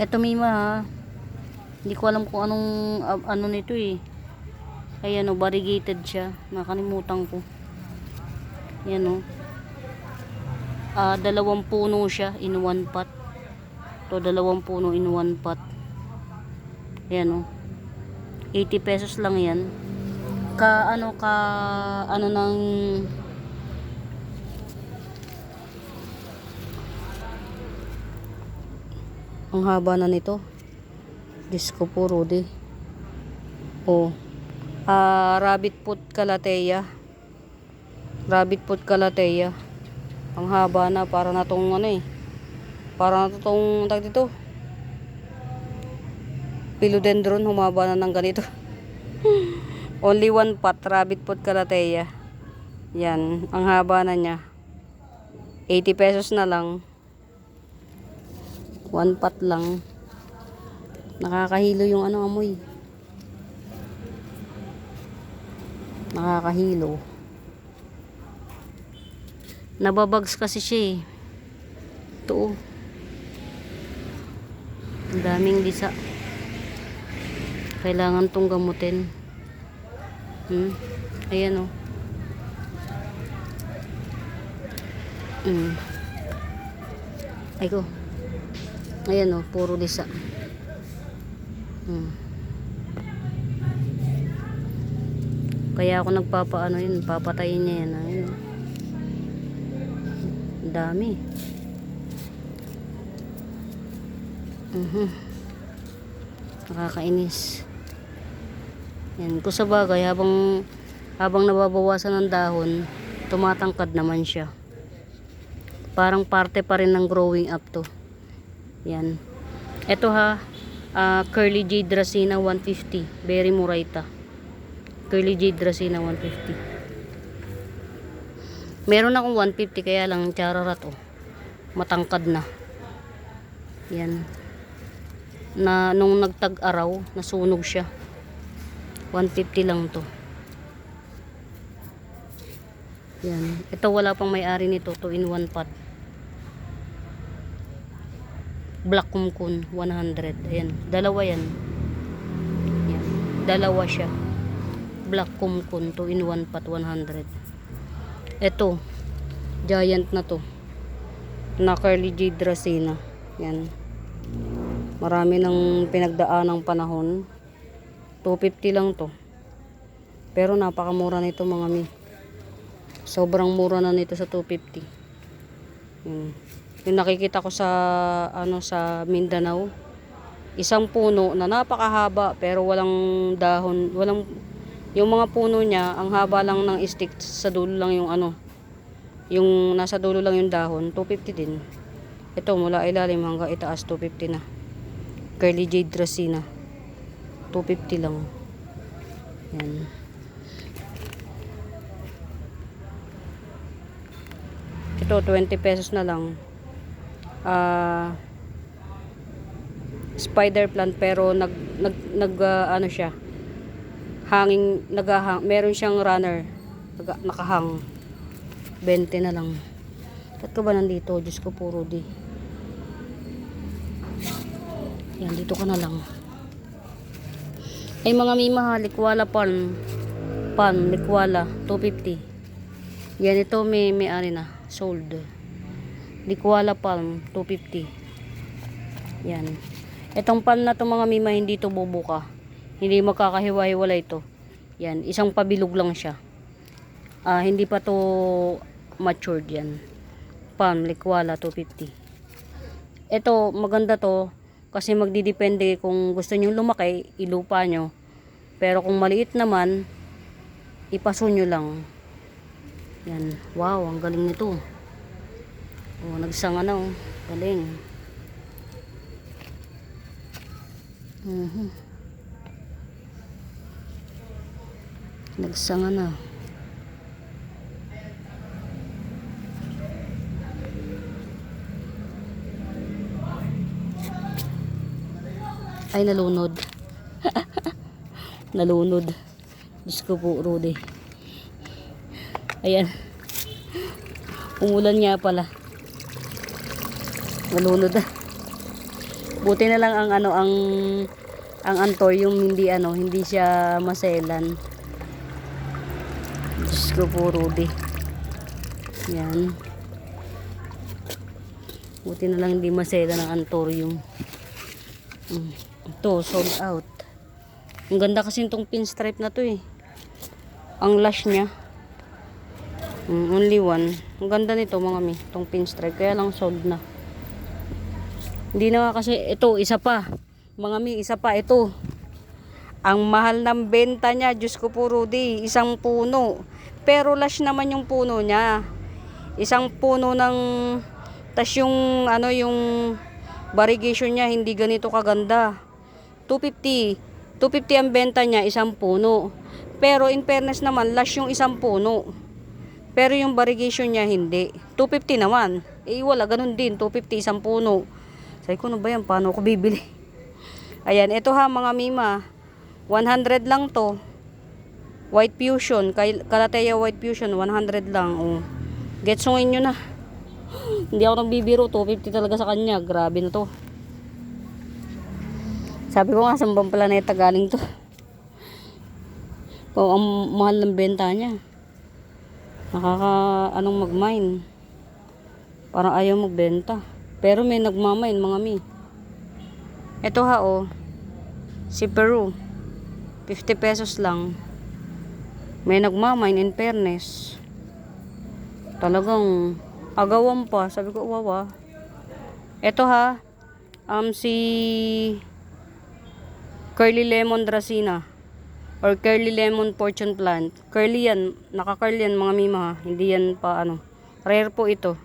[SPEAKER 1] Ito Mima ha. Hindi ko alam kung anong ano nito eh. Ayan o, variegated siya. Nakalimutan ko. Ayan o. Dalawang puno siya in one pot. To dalawang puno in one pot. Ayan o. 80 pesos lang yan. Ano ng ang haba na nito. Diyos ko po, Rudy. Oh. Rabbit foot calathea. Rabbit foot calathea. Ang haba na, para na tong ano eh. Para na tong tag dito. Philodendron, humaba na ng ganito. Only one pot, rabbit foot calathea. Yan, ang haba na niya. 80 pesos na lang. One pot lang. Nakakahilo yung ano amoy. Nakakahilo. Nababags kasi siya eh. Ito oh. Ang daming lisa. Kailangan tong gamutin. Ayan oh. Ay ko. Ayan oh, puro lisa. Kaya ako nagpapaano yun, papatayin niya yan. Ayun. Dami. Nakakainis. Yan, kung sa bagay habang nababawasan ng dahon, tumatangkad naman siya. Parang parte pa rin ng growing up to. Yan. Ito ha, Curly Jade Dracena 150, Berry Murayta. Curly Jade Dracena 150. Meron akong 150 kaya lang chararat oh. Matangkad na. Yan. Na nung nagtag-araw, nasunog siya. 150 lang to. Yan. Ito wala pang may-ari nito, 2 in 1 pot. Black kumkun 100. Ayan, dalawa yan. Yan. Dalawa siya. Black kumkun 2 in 1 pot 100. Ito, giant na to. Na Curly Jade Dracena. Yan. Marami nang pinagdaan ng panahon. 250 lang to. Pero napakamura nito mga mi. Sobrang mura na nito sa 250. Yan. Yung nakikita ko sa sa Mindanao, isang puno na napakahaba pero walang dahon, yung mga puno niya, ang haba lang ng stick, sa dulo lang yung yung nasa dulo lang yung dahon, 250 din. Ito mula ilalim hanggang itaas 250 na. Curly Jade Dracena 250 lang. Yan. Ito 20 pesos na lang. Spider plant pero ano siya, hanging, meron siyang runner, nakahang. 20 na lang. Ba't ka ba nandito? Diyos ko po, Rudy. Yan, dito ka na lang. Ay mga mima, likwala pan likwala 250. Yan, ito may ari na sold. Likwala palm 250. Yan. Itong pan na to mga mima, hindi to bubuka. Hindi makakahiwa-hiwala ito. Yan, isang pabilog lang siya. Hindi pa to matured yan. Palm likwala 250. Ito maganda to kasi magdidepende kung gusto niyo lumaki, ilupa nyo. Pero kung maliit naman, ipaso nyo lang. Yan. Wow, ang galing nito. Oh, nagsanga na oh. Galing. Mhm. Nagsanga na. Ay, nalunod. Nalunod. Diyos ko po, Rudy. Ayan. Umulan nga pala. Nalunod na. Buti na lang ang ang antorium hindi siya maselan. Diyos ko po, Rudy. Yan. Buti na lang hindi maselan ang antorium. Ito, sold out. Ang ganda kasi itong pinstripe na to eh. Ang lash niya. Only one. Ang ganda nito mga mi. Itong pinstripe. Kaya lang sold na. Hindi na nga kasi ito, isa pa. Mga mi, isa pa ito. Ang mahal ng benta niya. Diyos ko po, Rudy. Isang puno. Pero lash naman yung puno niya. Isang puno ng... Tas yung yung variegation niya hindi ganito kaganda. 250 ang benta niya, isang puno. Pero in fairness naman, lash yung isang puno. Pero yung variegation niya hindi. 250 naman. Eh wala, ganun din. 250 isang puno. Sabi ko, ano ba yan? Paano ko bibili? Ayan, ito ha mga mima. 100 lang to. White Fusion. Calathea White Fusion, 100 lang. Oh. Getsungin nyo na. Hindi ako nagbibiro. 250 talaga sa kanya. Grabe na to. Sabi ko nga, sa ibang planeta galing to. Oh, ang mahal ng benta niya. Anong mag-mine. Parang ayaw magbenta. Pero may nagmamine, mga mi. Ito ha, oh. Si Peru. 50 pesos lang. May nagmamine, in fairness. Talagang agawan pa. Sabi ko, wawa. Ito ha. Si Curly Lemon Dracena or Curly Lemon Fortune Plant. Curly yan, naka-curly yan mga mima ha. Hindi yan pa rare po ito.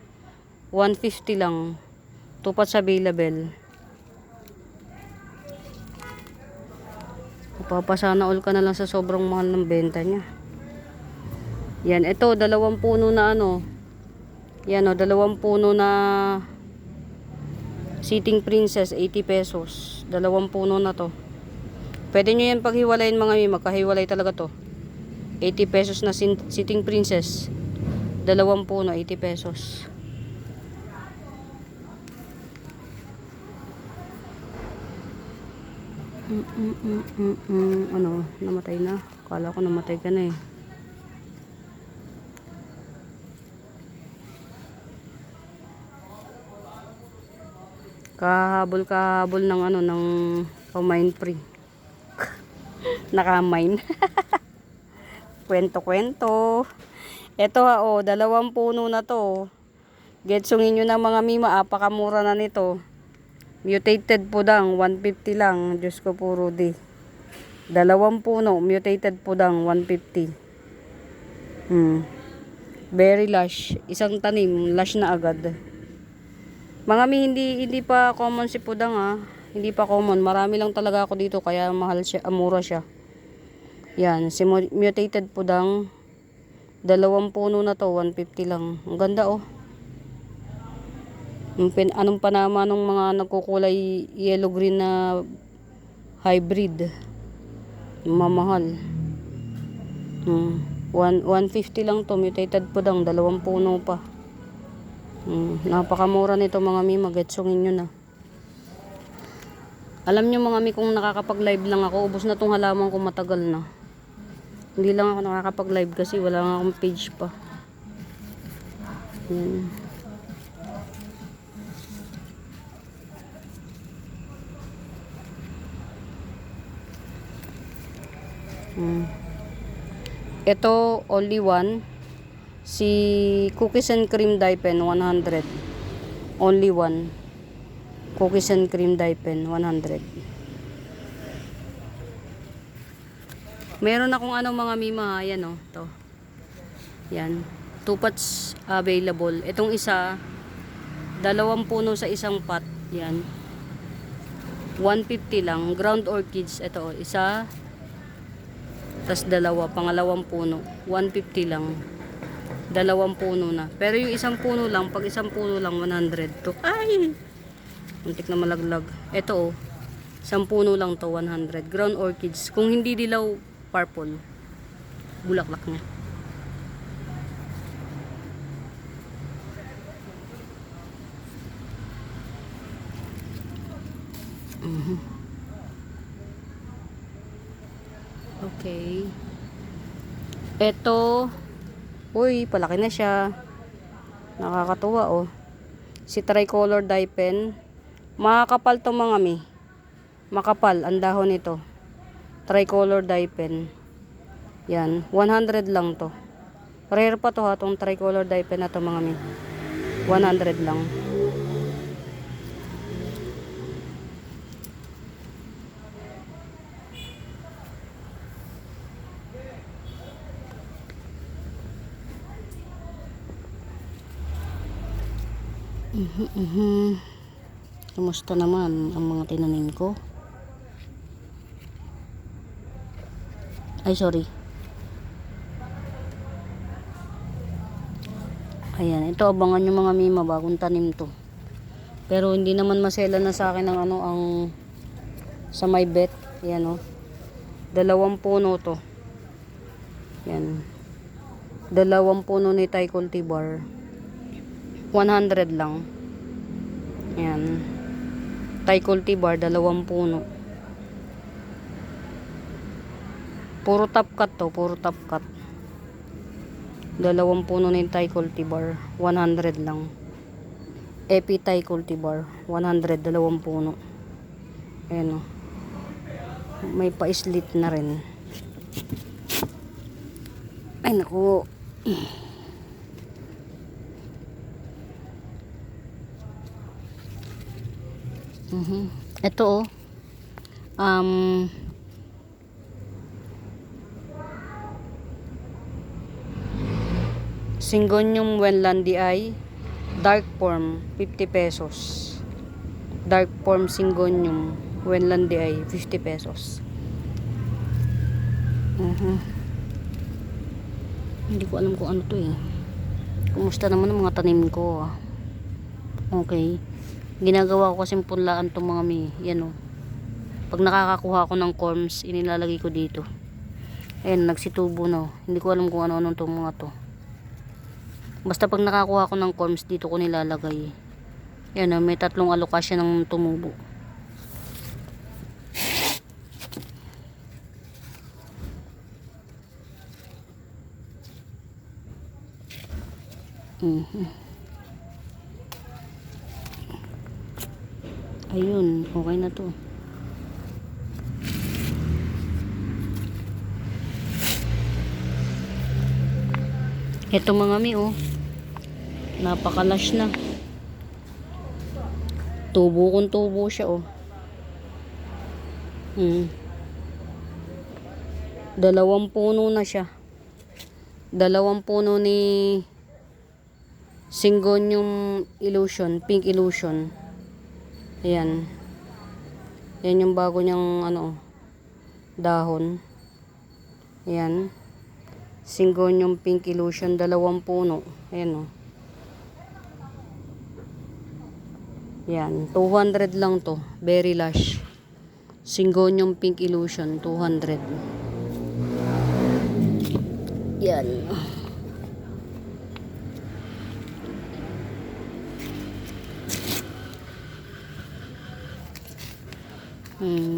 [SPEAKER 1] 150 lang. Tupat sa available. Papasana all ka na lang sa sobrang mahal ng benta niya. Yan, ito dalawang puno na yan dalawang puno na Sitting Princess, 80 pesos. Dalawang puno na to. Pwede nyo yan paghiwalayin mga mi. Magkahiwalay talaga to. 80 pesos na Sitting Princess. Dalawang puno, 80 pesos. Namatay na. Kala ko namatay ka na eh. Kahabol ng pamine free. Naka-mine. Kwento-kwento. Ito dalawang puno na to. Getsungin nyo na mga mima, apakamura na nito. Mutated pudang, 150 lang. Diyos ko po, Rudy. Dalawang puno, mutated pudang, 150. Very lush. Isang tanim, lush na agad. Mga mi, hindi pa common si pudang ha. Hindi pa common. Marami lang talaga ako dito kaya mahal siya, mura siya. Yan, si mutated pudang. Dalawang puno na to, 150 lang. Ang ganda oh. Anong panama ng mga nagkukulay yellow green na hybrid. Mamahal. 150 lang to, mutated pudang, dalawang puno pa. Napakamura nito mga mi, magetsungin nyo na. Alam nyo mga mi, kung nakakapag-live lang ako, ubos na tong halaman ko, matagal na. Hindi lang ako nakakapag-live kasi wala nga akong page pa. Ito, only one. Si Cookies and Cream Dye Pen, 100. Only one. Cookies and Cream Dye Pen, 100. Meron akong mga mima, yan to. Yan. 2 pots available. Itong isa, 2 puno sa isang pot. Yan. 150 lang. Ground orchids, ito, isa, tas dalawa, pangalawang puno. 150 lang. Dalawang puno na. Pero yung isang puno lang, pag isang puno lang, 100 to. Ay! Muntik na malaglag. Ito, oh. Isang puno lang to, 100. Ground orchids. Kung hindi dilaw, purple. Bulaklak niya. Okay. Ito, uy, palaki na siya. Nakakatuwa, oh. Si tricolor dipin. Makakapal to mga mi. Makapal ang dahon nito. Tricolor dipin. Yan, 100 lang to. Rare pa to ha, tong tricolor dipin na to mga mi. 100 lang. Kumusta naman ang mga tinanim ko? Ay, sorry. Ayan, ito abangan nyo mga mima, bagong tanim to. Pero hindi naman masela na sa akin ang ano, ang sa my bet. Ayan, oh. 2 puno to. Yan. 2 puno ni Thai cultivar. 100 lang. Ayan. Thai cultivar, 2 puno. Puro top cut to, puro top cut. 2 puno ni Thai cultivar, 100 lang. Epi Thai cultivar, 100, 2 puno. Ayan, oh. May pa-slit na rin. Ay, naku. Ito, oh. Syngonium Wenlandii, dark form, 50 pesos. Dark form Syngonium Wenlandii, 50 pesos. Hindi ko alam kung ano to eh. Kumusta naman ang mga tanim ko, ah. Okay. Ginagawa ko kasing punlaan tong mga mi. Yan, oh. Pag nakakakuha ko ng corms, inilalagay ko dito. Ayan, nagsitubo na, oh. Hindi ko alam kung ano-ano tong mga to. Basta pag nakakuha ko ng corms, dito ko nilalagay. Yan, oh. May 3 alokasya ng tumubo. Ayun, okay na to. Ito mga mi, oh. Napakalash na. Tubo kung tubo siya, oh. 2 puno na siya. 2 puno ni Syngonium illusion, pink illusion. Ayan. Ayan yung bago niyang ano, dahon. Ayan. Syngonium pink illusion, 2 puno. Ayan, oh. Yan, 200 lang to. Very lush. Syngonium pink illusion, 200. Yan.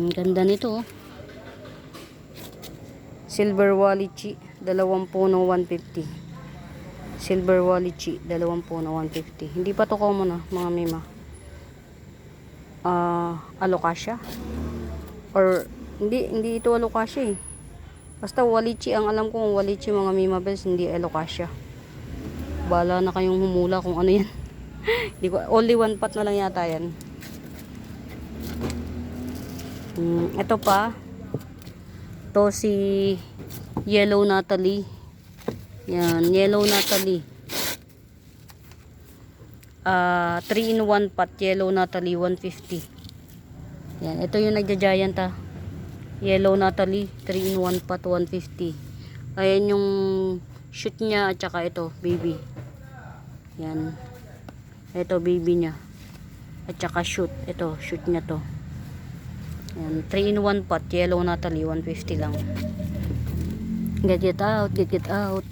[SPEAKER 1] Ganda nito, oh. Silver Wallichi, 2 puno, 150. Silver Wallichi, 2 puno, 150. Hindi pa to common, ah, mga mima. Alocasia. Or, hindi ito alocasia, eh. Basta Wallichi, ang alam ko, Wallichi mga mima bells, hindi alocasia. Bala na kayong humula kung ano yan. Hindi ko, only 1 pot na lang yata yan. Ito pa. To si Yellow Natalie. Yan, Yellow Natalie. 3 in 1 pot, Yellow Natalie, 150. Yan, ito yung nagja-giant ah. Yellow Natalie, 3 in 1 pot, 150. Ayan yung shoot niya at saka ito, baby. Yan. Ito baby niya. At saka shoot. Ito, shoot niya to. Yan, 3 in 1 pot, Yellow Natalie, 150 lang. Get out, get out.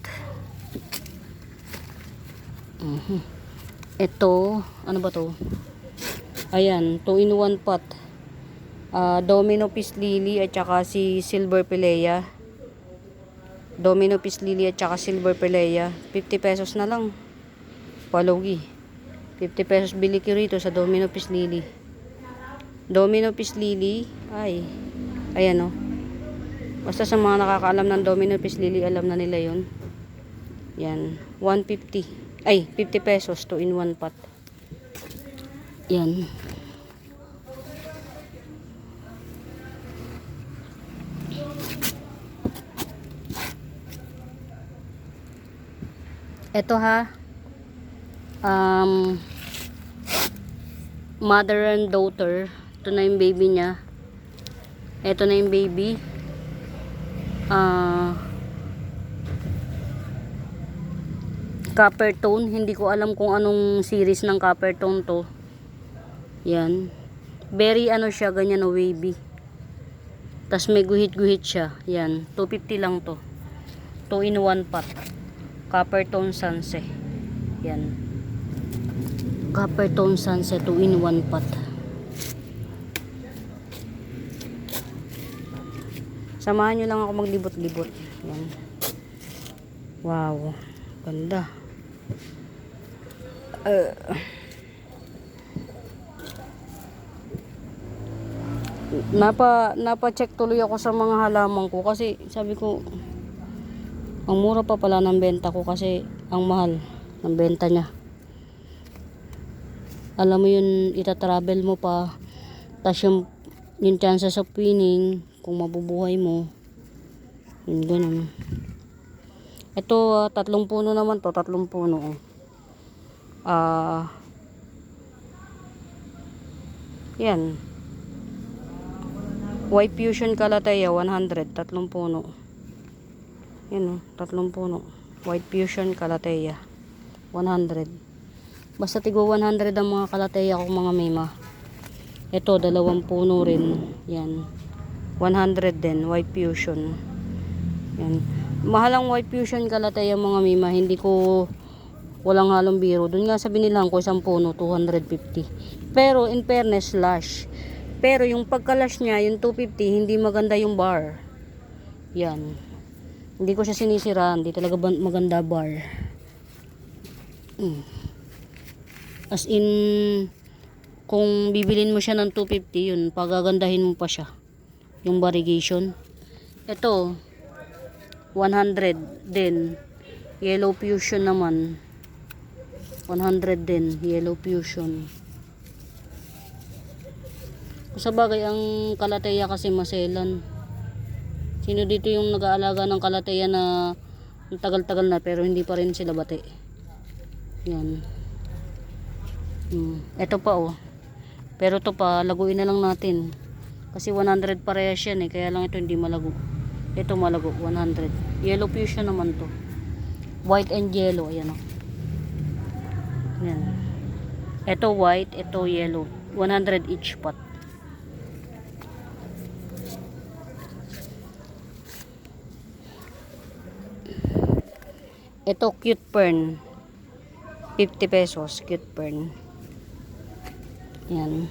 [SPEAKER 1] Ito, ano ba to? Ayan, 2 in 1 pot. Domino Peace Lily at saka si Silver Pelea. Domino Peace Lily at saka Silver Pelea. 50 pesos na lang. Palugi. 50 pesos bili ko rito sa Domino Peace Lily. Domino Peace Lily. Ay. Ayan o. Basta sa mga nakakaalam ng Domino Peace Lily, alam na nila yun. Yan. 150. Ay, 50 pesos, 2 in 1 pot. Yan. Ito ha. Mother and daughter. Ito na yung baby niya. Ito na yung baby. Copper tone, hindi ko alam kung anong series ng copper tone to. Yan. Very ano siya, ganyan o wavy. Tas may guhit-guhit siya. Yan, 250 lang to. 2 in 1 pot. Copper tone sunset. Yan. Copper tone sunset, 2 in 1 pot. Samahan nyo lang ako maglibot-libot. Yan. Wow. Ganda. Napa-check tuloy ako sa mga halaman ko kasi sabi ko ang mura pa pala ng benta ko kasi ang mahal ng benta niya. Alam mo yun, ita-travel mo pa, tas yung chances of winning kung mabubuhay mo, yun ganun. Ito 3 puno naman to, 3 puno. Yan. White Fusion Calathea 100, 3 puno. Yan 3 puno. White Fusion Calathea 100. Basta tigo 100 ang mga Calathea ko mga mima. Ito 2 puno rin. Yan. 100 din, White Fusion. Yan. Mahal ang White Fusion Calathea mga mima, hindi ko walang halong biro. Doon nga sa binilang ko 1 puno 250. Pero in fairness lash. Pero yung pagka-lash niya, yung 250, hindi maganda yung bar. Yan. Hindi ko siya sinisiraan, hindi talaga maganda bar. As in kung bibilin mo siya ng 250, yun, pagagandahin mo pa siya. Yung variegation. Ito 100 din. Yellow Fusion naman. 100 din. Yellow Fusion. Sa bagay, ang Calathea kasi maselan. Sino dito yung nag-aalaga ng Calathea na tagal-tagal na pero hindi pa rin sila bati? Yan. Ito pa oh. Pero to pa, laguin na lang natin. Kasi 100 parehas yan eh. Kaya lang ito hindi malago. Ito malago, 100. Yellow Fusion naman to. White and yellow. Ayan oh. Yan. Ito white, ito yellow. 100 each pot. Ito cute fern. 50 pesos cute fern. Yan.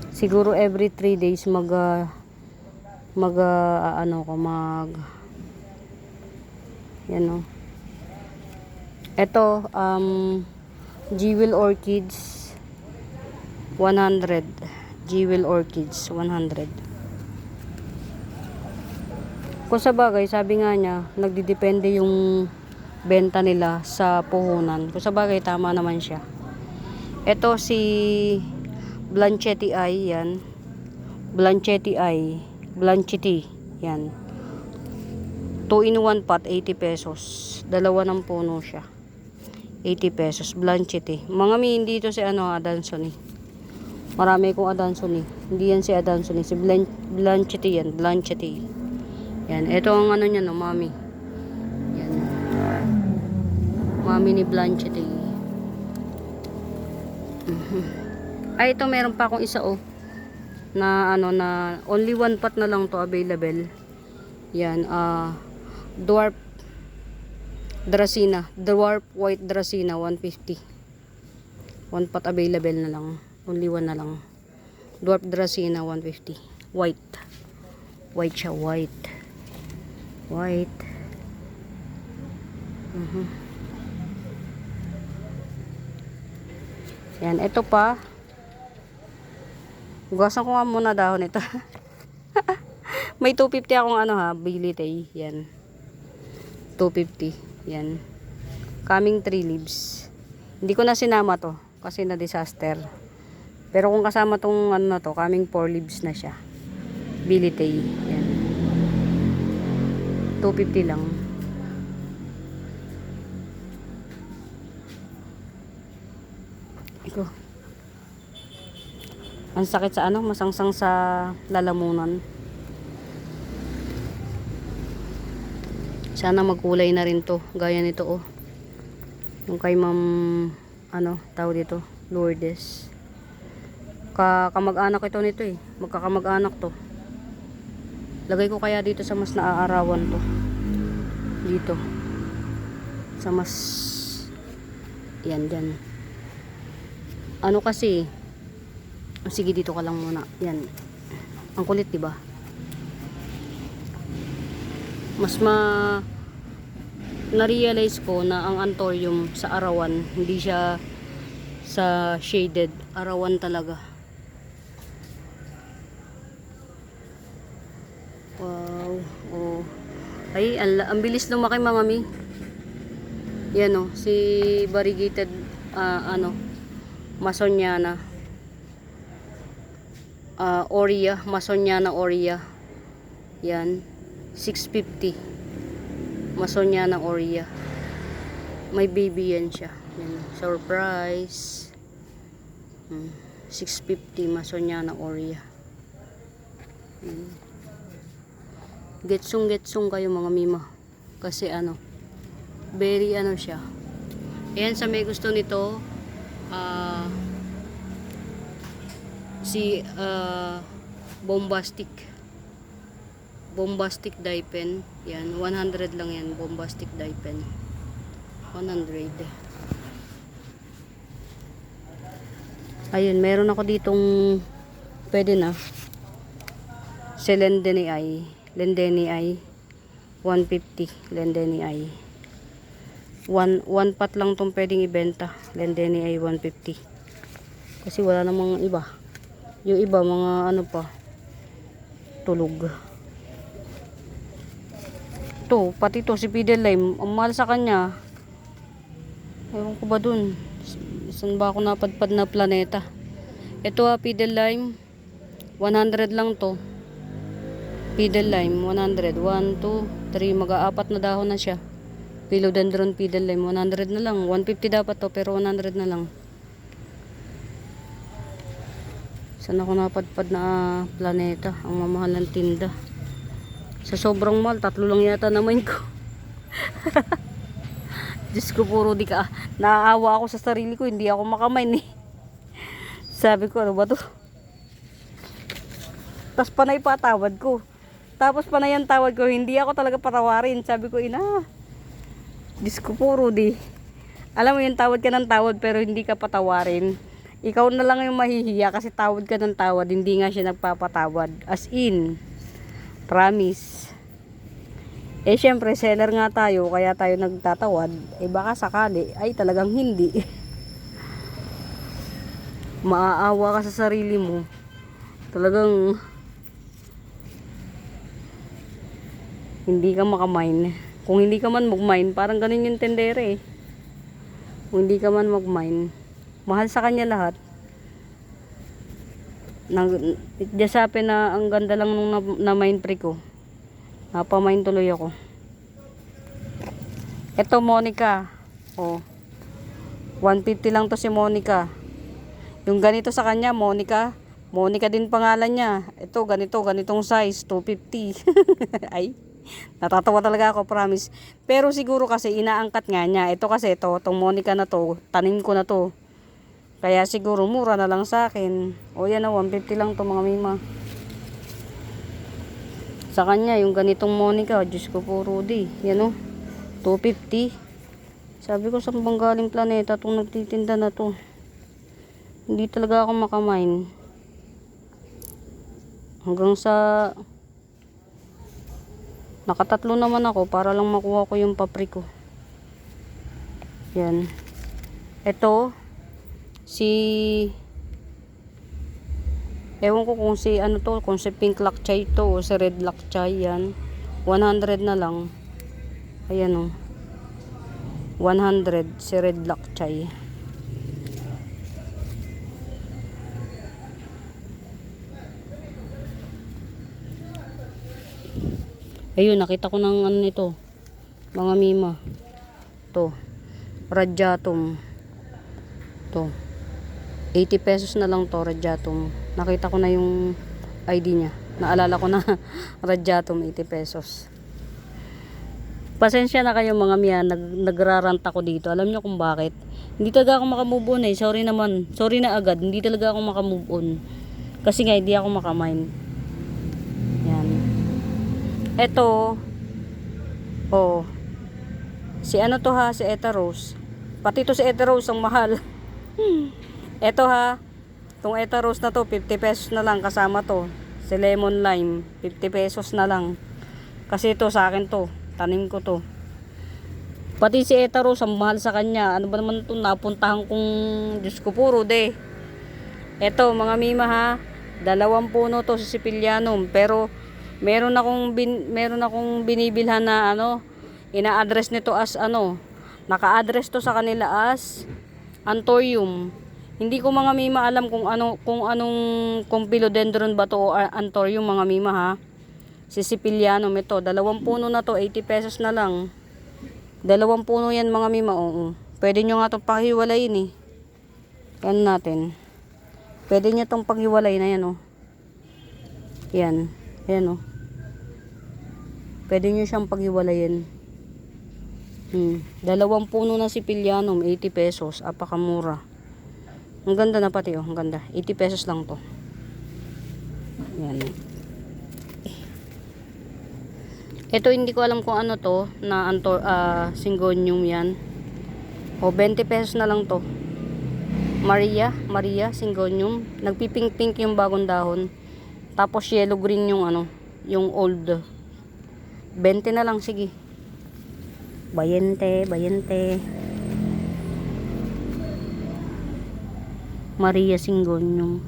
[SPEAKER 1] Siguro every 3 days mag yan o. Ito Jewel Orchids 100. Jewel Orchids 100. Kung sa bagay, sabi nga niya, nagdidepende yung benta nila sa puhunan. Kung sa bagay, tama naman siya. Ito si Blanchetti Eye, yan. Blanchetti Eye. Blanchetti, yan. 2 in 1 pot, 80 pesos. 2 ng puno siya. 80 pesos. Blanchette. Mga mi, hindi ito si ano, Adansoni. Marami kong Adansoni. Hindi yan si Adansoni. Si Blanchette yan. Blanchette. Yan. Ito ang ano niya, no, mami. Yan. Mami ni Blanchette. Ay, ito meron pa akong isa, oh. Na ano, na only one pot na lang to available. Yan. Dwarf Dracena. Dwarf White Dracena. 150. One pot available na lang. Only one na lang. Dwarf Dracena 150. White. White siya. White. White. Yan. Ito pa. Hugasan ko nga muna dahon ito. May 250 akong ano ha. Bilitay. Yan. 250. Yan. Coming 3 leaves. Hindi ko na sinama to. Kasi na disaster. Pero kung kasama tong ano na to, coming 4 leaves na siya. Bilitay. Yan. 250 lang. Iko. Ang sakit sa ano, masangsang sa lalamunan. Sana magkulay na rin to. Gaya nito, oh. Yung kay Ma'am, ano, tawag dito, Lourdes. Kamag-anak ito nito eh. Magkakamag-anak to. Lagay ko kaya dito sa mas naaarawan to. Dito. Sa mas, yan, dyan. Ano kasi, sige dito ka lang muna. Yan. Ang kulit, diba? Mas na-realize ko na ang Anthurium sa arawan, hindi siya sa shaded. Arawan talaga. Wow. Oh. Ay, ang bilis lumaki mga mi. Yan o. Si variegated ano, Masoniana. Aurea. Masoniana Aurea. Yan. 650. Masoniana Aurea. May baby yan siya. Yan. Surprise. 650 Masoniana Aurea. Getsong kayo mga mima. Kasi ano, very ano siya. Ayan, sa may gusto nito, si Bombastic dye pen. Yan, 100 lang yan. Bombastic dye pen. 100. Ayun, meron ako ditong pwede na. Si Lendenii 150. Lendenii. One pot lang tong pwedeng ibenta. Lendenii 150. Kasi wala namang iba. Yung iba, mga ano pa, tulog. To, pati to si Fiddle Lime, ang mahal sa kanya. Ewan ko ba dun? Saan ba ako napadpad na planeta? Ito Fiddle Lime, 100 lang to. Fiddle Lime, 100. 1, 2, 3, mag-aapat na dahon na siya. Philodendron Fiddle Lime, 100 na lang. 150 dapat to, pero 100 na lang. Saan ako napadpad na planeta? Ang mamahal ng tinda. Sa sobrang mahal, 3 lang yata naman ko. Diyos ko, puro di ka. Naaawa ako sa sarili ko, hindi ako makamain eh. Sabi ko, ano ba to? Tapos panay patawad ko. Tapos panay ang tawad ko, hindi ako talaga patawarin. Sabi ko, ina, Diyos ko, puro di. Alam mo yung tawad ka ng tawad pero hindi ka patawarin. Ikaw na lang yung mahihiya kasi tawad ka ng tawad, hindi nga siya nagpapatawad. As in, promise. Eh syempre seller nga tayo, kaya tayo nagtatawad. Eh baka sakali ay talagang hindi. Maaawa ka sa sarili mo. Talagang hindi ka makamine. Kung hindi ka man mag-mine, parang ganun yung tendere eh. Kung hindi ka man mag-mine, mahal sa kanya lahat. Jasapin na ang ganda lang nung na-mine pre ko. Napamain tuloy ako. Ito Monica. Oh. 150 lang to si Monica. Yung ganito sa kanya, Monica. Monica din pangalan niya. Ito, ganitong size, 250. Ay, natatawa talaga ako, promise. Pero siguro kasi inaangkat nga niya. Ito kasi, itong Monica na to, tanim ko na to. Kaya siguro mura na lang sa akin. O yan na, 150 lang to mga mima. Sa kanya, yung ganitong Monica, Diyos ko po, Rudy. Yan o, 250. Sabi ko, saan bang galing planeta itong nagtitinda na to? Hindi talaga ako makamain. Hanggang sa nakatatlo naman ako para lang makuha ko yung papri ko. Yan. Ito, ewan ko kung si ano to, kung si pink lakchay to o si red lakchay. Yan, 100 na lang. Ayan o, 100 si red lakchay. Ayun, nakita ko ng ano nito, mga mima. To, Radiatum. To, 80 pesos na lang to, Radiatum. Nakita ko na yung ID niya. Naalala ko na, Radiatum, 80 pesos. Pasensya na kayo mga miya, nagrarant ako dito. Alam niyo kung bakit? Hindi talaga ako makamove on eh. Sorry naman. Sorry na agad. Hindi talaga ako makamove on. Kasi nga, hindi ako makamain. Yan. Eto, oh, si ano to ha, si Eta Rose. Pati to si Eta Rose, ang mahal. Eto ha, tong Eta Rose na to, 50 pesos na lang kasama to. Si Lemon Lime, 50 pesos na lang. Kasi ito sa akin to, tanim ko to. Pati si Eta Rose, ang mahal sa kanya. Ano ba naman ito, napuntahan kong, Diyos ko puro de. Eto mga mima ha, 2 puno to sa Sicilianum, pero meron akong binibilhan na ano, ina-address nito as ano, naka-address to sa kanila as Anthurium. Hindi ko mga mima alam kung anong kung philodendron ba to o Anthurium mga mima ha. Si Sicilianum ito, 2 puno na to, 80 pesos na lang. 2 puno yan mga mima, oo. Pwede nyo nga itong paghiwalayin eh. Yan natin. Pwede nyo itong paghiwalay na yan oh. Yan. Yan oh. Pwede nyo siyang paghiwalayin. 2 puno na si Sicilianum, 80 pesos. Apakamura. Ang ganda na pati oh. Ang ganda. 80 pesos lang to. Yan. Ito hindi ko alam kung ano to. Na Syngonium yan. O 20 pesos na lang to. Maria Syngonium. Nagpipink-pink yung bagong dahon. Tapos yellow green yung ano, yung old. 20 na lang, sige. Bayente. Maria Syngonium.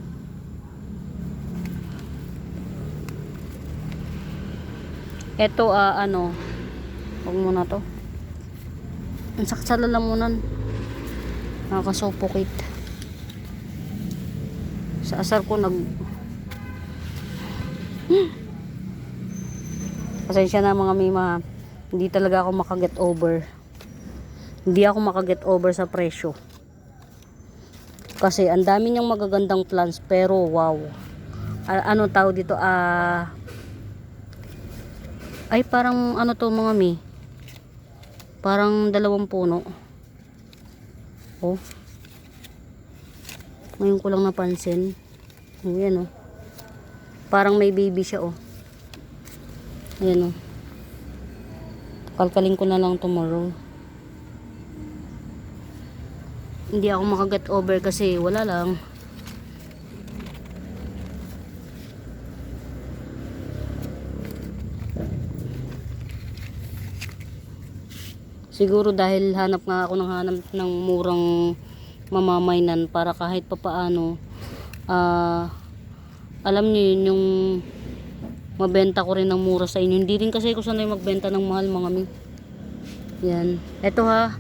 [SPEAKER 1] Ito ano, huwag mo na to. Ang sakit sa lalamunan. Nakaka-suffocate. Sa asar ko pasensya na mga mima, hindi talaga ako makaget over. Hindi ako makaget over sa presyo. Kasi ang dami niyang magagandang plants pero wow. Ano tawag dito? Ay parang ano to mga mi? Parang 2 puno. Oh. Ngayon ko lang napansin. Ayan oh. Parang may baby siya oh. Ayan o. Kalkalin ko na lang tomorrow. Hindi ako makaget over kasi wala lang. Siguro dahil hanap ng murang mamamainan para kahit papaano alam niyo yun, yung mabenta ko rin ng mura sa inyo. Hindi rin kasi ako sanay magbenta ng mahal mga mi. Yan. Ito ha.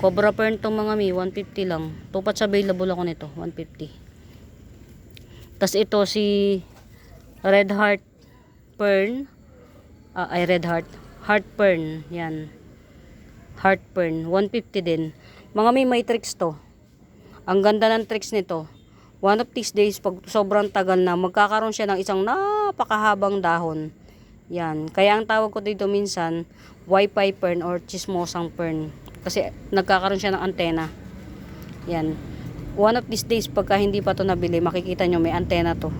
[SPEAKER 1] Cobra Fern tong mga mi. 150 lang. Tupats available ako nito. 150. Tas ito si Red Heart Fern. Red Heart. Heart Fern. Yan. Heart Fern. 150 din. Mga may tricks to. Ang ganda ng tricks nito. One of these days, pag sobrang tagal na, magkakaroon siya ng isang napakahabang dahon. Yan. Kaya ang tawag ko dito minsan, Wi-Fi fern or chismosang fern. Kasi nagkakaroon siya ng antena. Yan. One of these days, pagka hindi pa to nabili, makikita nyo may antena to.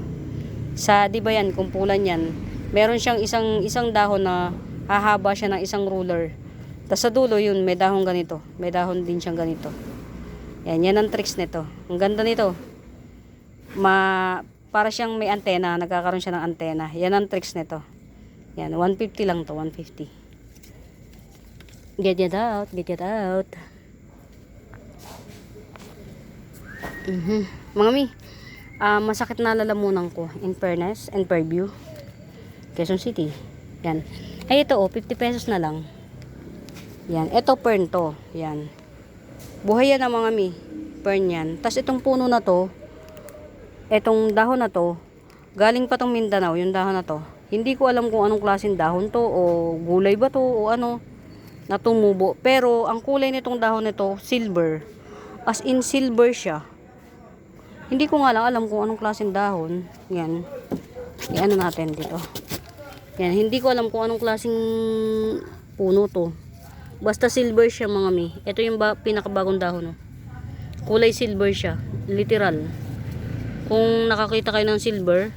[SPEAKER 1] Sa, di ba yan, kumpulan yan, meron siyang isang dahon na hahaba siya ng isang ruler. Tapos sa dulo yun, may dahon ganito. May dahon din siyang ganito. Yan ang tricks nito. Ang ganda nito. Para siyang may antena, nagkakaroon siya ng antena. Yan ang tricks nito. Yan, 150 lang to, 150. Get it out, get it out. Mga mi, masakit na lalamunan ko, in fairness and Fairview, Quezon City. Yan. Ay, ito 50 pesos na lang. Yan, ito fern to. Yan. Buhay yan ang mga mi. Fern yan. Tapos itong puno na to, etong dahon na to, galing pa tong Mindanao, yung dahon na to. Hindi ko alam kung anong klaseng dahon to, o gulay ba to, o ano, na tumubo. Pero, ang kulay nitong dahon nito, silver. As in, silver siya. Hindi ko nga lang alam kung anong klaseng dahon. Yan. Iano natin dito. Yan. Hindi ko alam kung anong klaseng puno to. Basta silver siya mga mi. Ito yung pinakabagong dahon. No? Kulay silver siya. Literal. Kung nakakita kayo ng silver,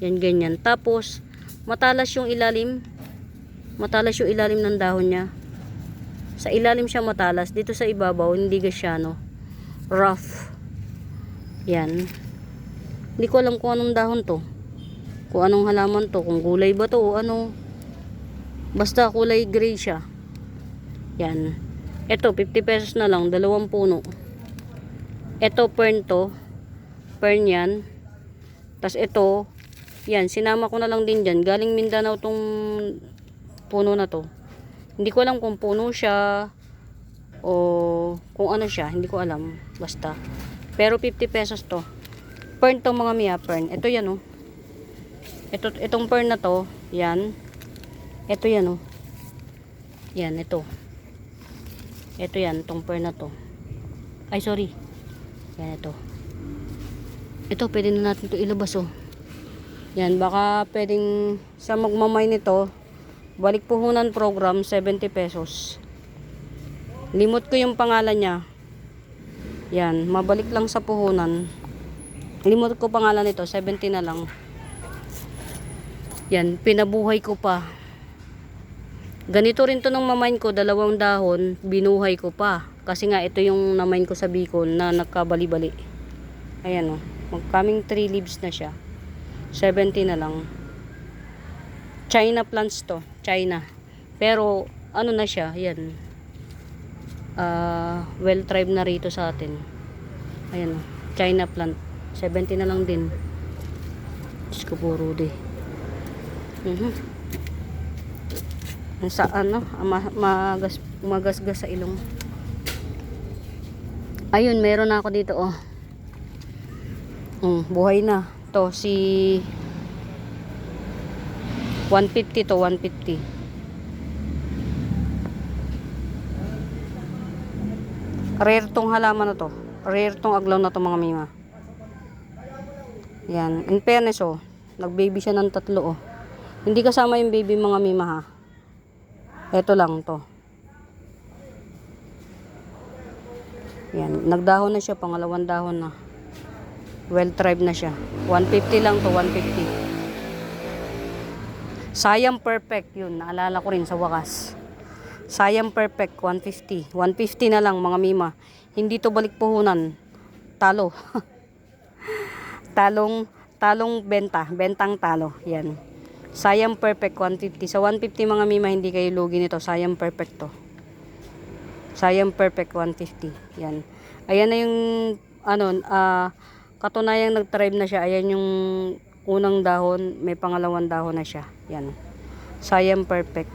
[SPEAKER 1] yan ganyan. Tapos, matalas yung ilalim. Matalas yung ilalim ng dahon niya. Sa ilalim siya matalas. Dito sa ibabaw, hindi gasyano. Rough. Yan. Hindi ko alam kung anong dahon to. Kung anong halaman to. Kung gulay ba to o ano. Basta kulay gray siya. Yan. Ito, 50 pesos na lang. 2 puno. Ito, fern to. Fern yan. Tas ito, yan. Sinama ko na lang din dyan. Galing Mindanao tong puno na to. Hindi ko alam kung puno siya o kung ano siya. Hindi ko alam. Basta. Pero 50 pesos to. Fern to mga miya, fern. Ito yan oh. Itong fern na to, yan. Ito yan oh. Yan, ito. Ito yan, itong fern na to. Ay, sorry. Yan, ito. Ito, pwede na natin to ilabas oh. Yan, baka pwedeng sa magmamay nito, balik puhunan program, 70 pesos. Limot ko yung pangalan niya. Yan, mabalik lang sa puhunan. Limot ko pangalan nito, 70 na lang. Yan, pinabuhay ko pa. Ganito rin to nung mamain ko, 2 dahon, binuhay ko pa. Kasi nga, ito yung namain ko sa Bicol na nagkabali-bali. Ayan o, magkaming 3 leaves na siya. 70 na lang. China plants to, China. Pero, ano na siya, yan. Well tribe na rito sa atin. Ayan o, China plant. 70 na lang din. Diyos ko po, Rudy. Sa ano, magasgas sa ilong. Ayun, meron na ako dito oh. Buhay na. To si 150 to 150. Rare tong halaman na to. Rare tong aglaw na to mga mima. Yan. In fairness oh, nag-baby siya ng 3 oh. Hindi kasama yung baby mga mima ha. Ito lang to. Yan. Nagdahon na siya. Pangalawang dahon na. Well tribe na siya. 150 lang to. 150. Sayang perfect. Yun. Naalala ko rin sa wakas. Sayang perfect. 150. 150 na lang mga mima. Hindi to balik puhunan. Talo. Talong benta. Bentang talo. Yan. Sayang perfect 150. Sa 150 mga mima, hindi kayo lugi nito. Sayang perfect to. Sayang perfect 150. Yan. Ayan na yung ano, katunayang nag-tribe na siya. Ayan yung unang dahon, may pangalawang dahon na siya. Yan. Sayang perfect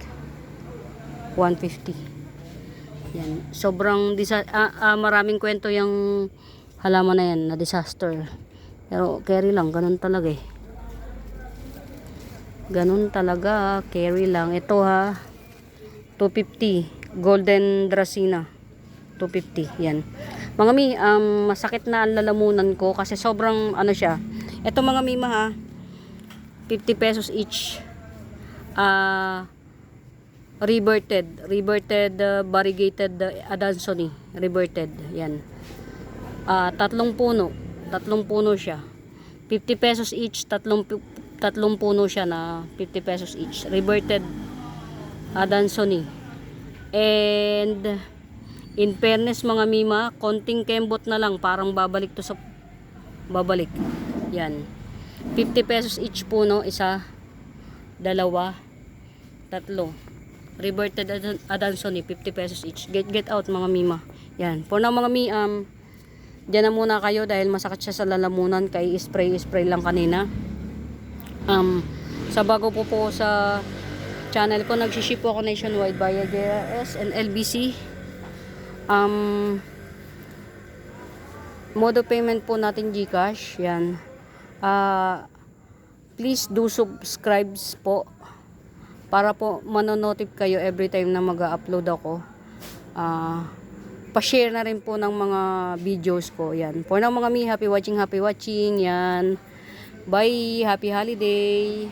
[SPEAKER 1] 150. Yan. Sobrang maraming kwento yung halaman na yan na disaster. Pero carry lang, ganun talaga eh. Ganun talaga, carry lang. Ito ha, 250, Golden Dracena. 250. Yan. Mga mi, masakit na ang lalamunan ko kasi sobrang ano siya. Ito mga mima ha, 50 pesos each. Reverted variegated Adansonii. Reverted. Yan. Tatlong puno siya. 50 pesos each, tatlong puno siya na 50 pesos each. Reverted Adansonii. And in fairness mga mima, konting kembot na lang, parang babalik to sa babalik. Yan. 50 pesos each puno, isa, dalawa, tatlo. Reverted Adansonii, 50 pesos each. Get out mga mima. Yan. For now mga mi, diyan na muna kayo dahil masakit siya sa lalamunan, kay spray lang kanina. Sa bago po sa channel ko, nagsiship po ako nationwide via JRS and LBC. Mode of payment po natin GCash. Yan. Please do subscribe po para po manonotif kayo every time na mag-upload ako. Pa-share na rin po ng mga videos ko. Yan. For now mga mi, happy watching. Yan. Bye. Happy holiday.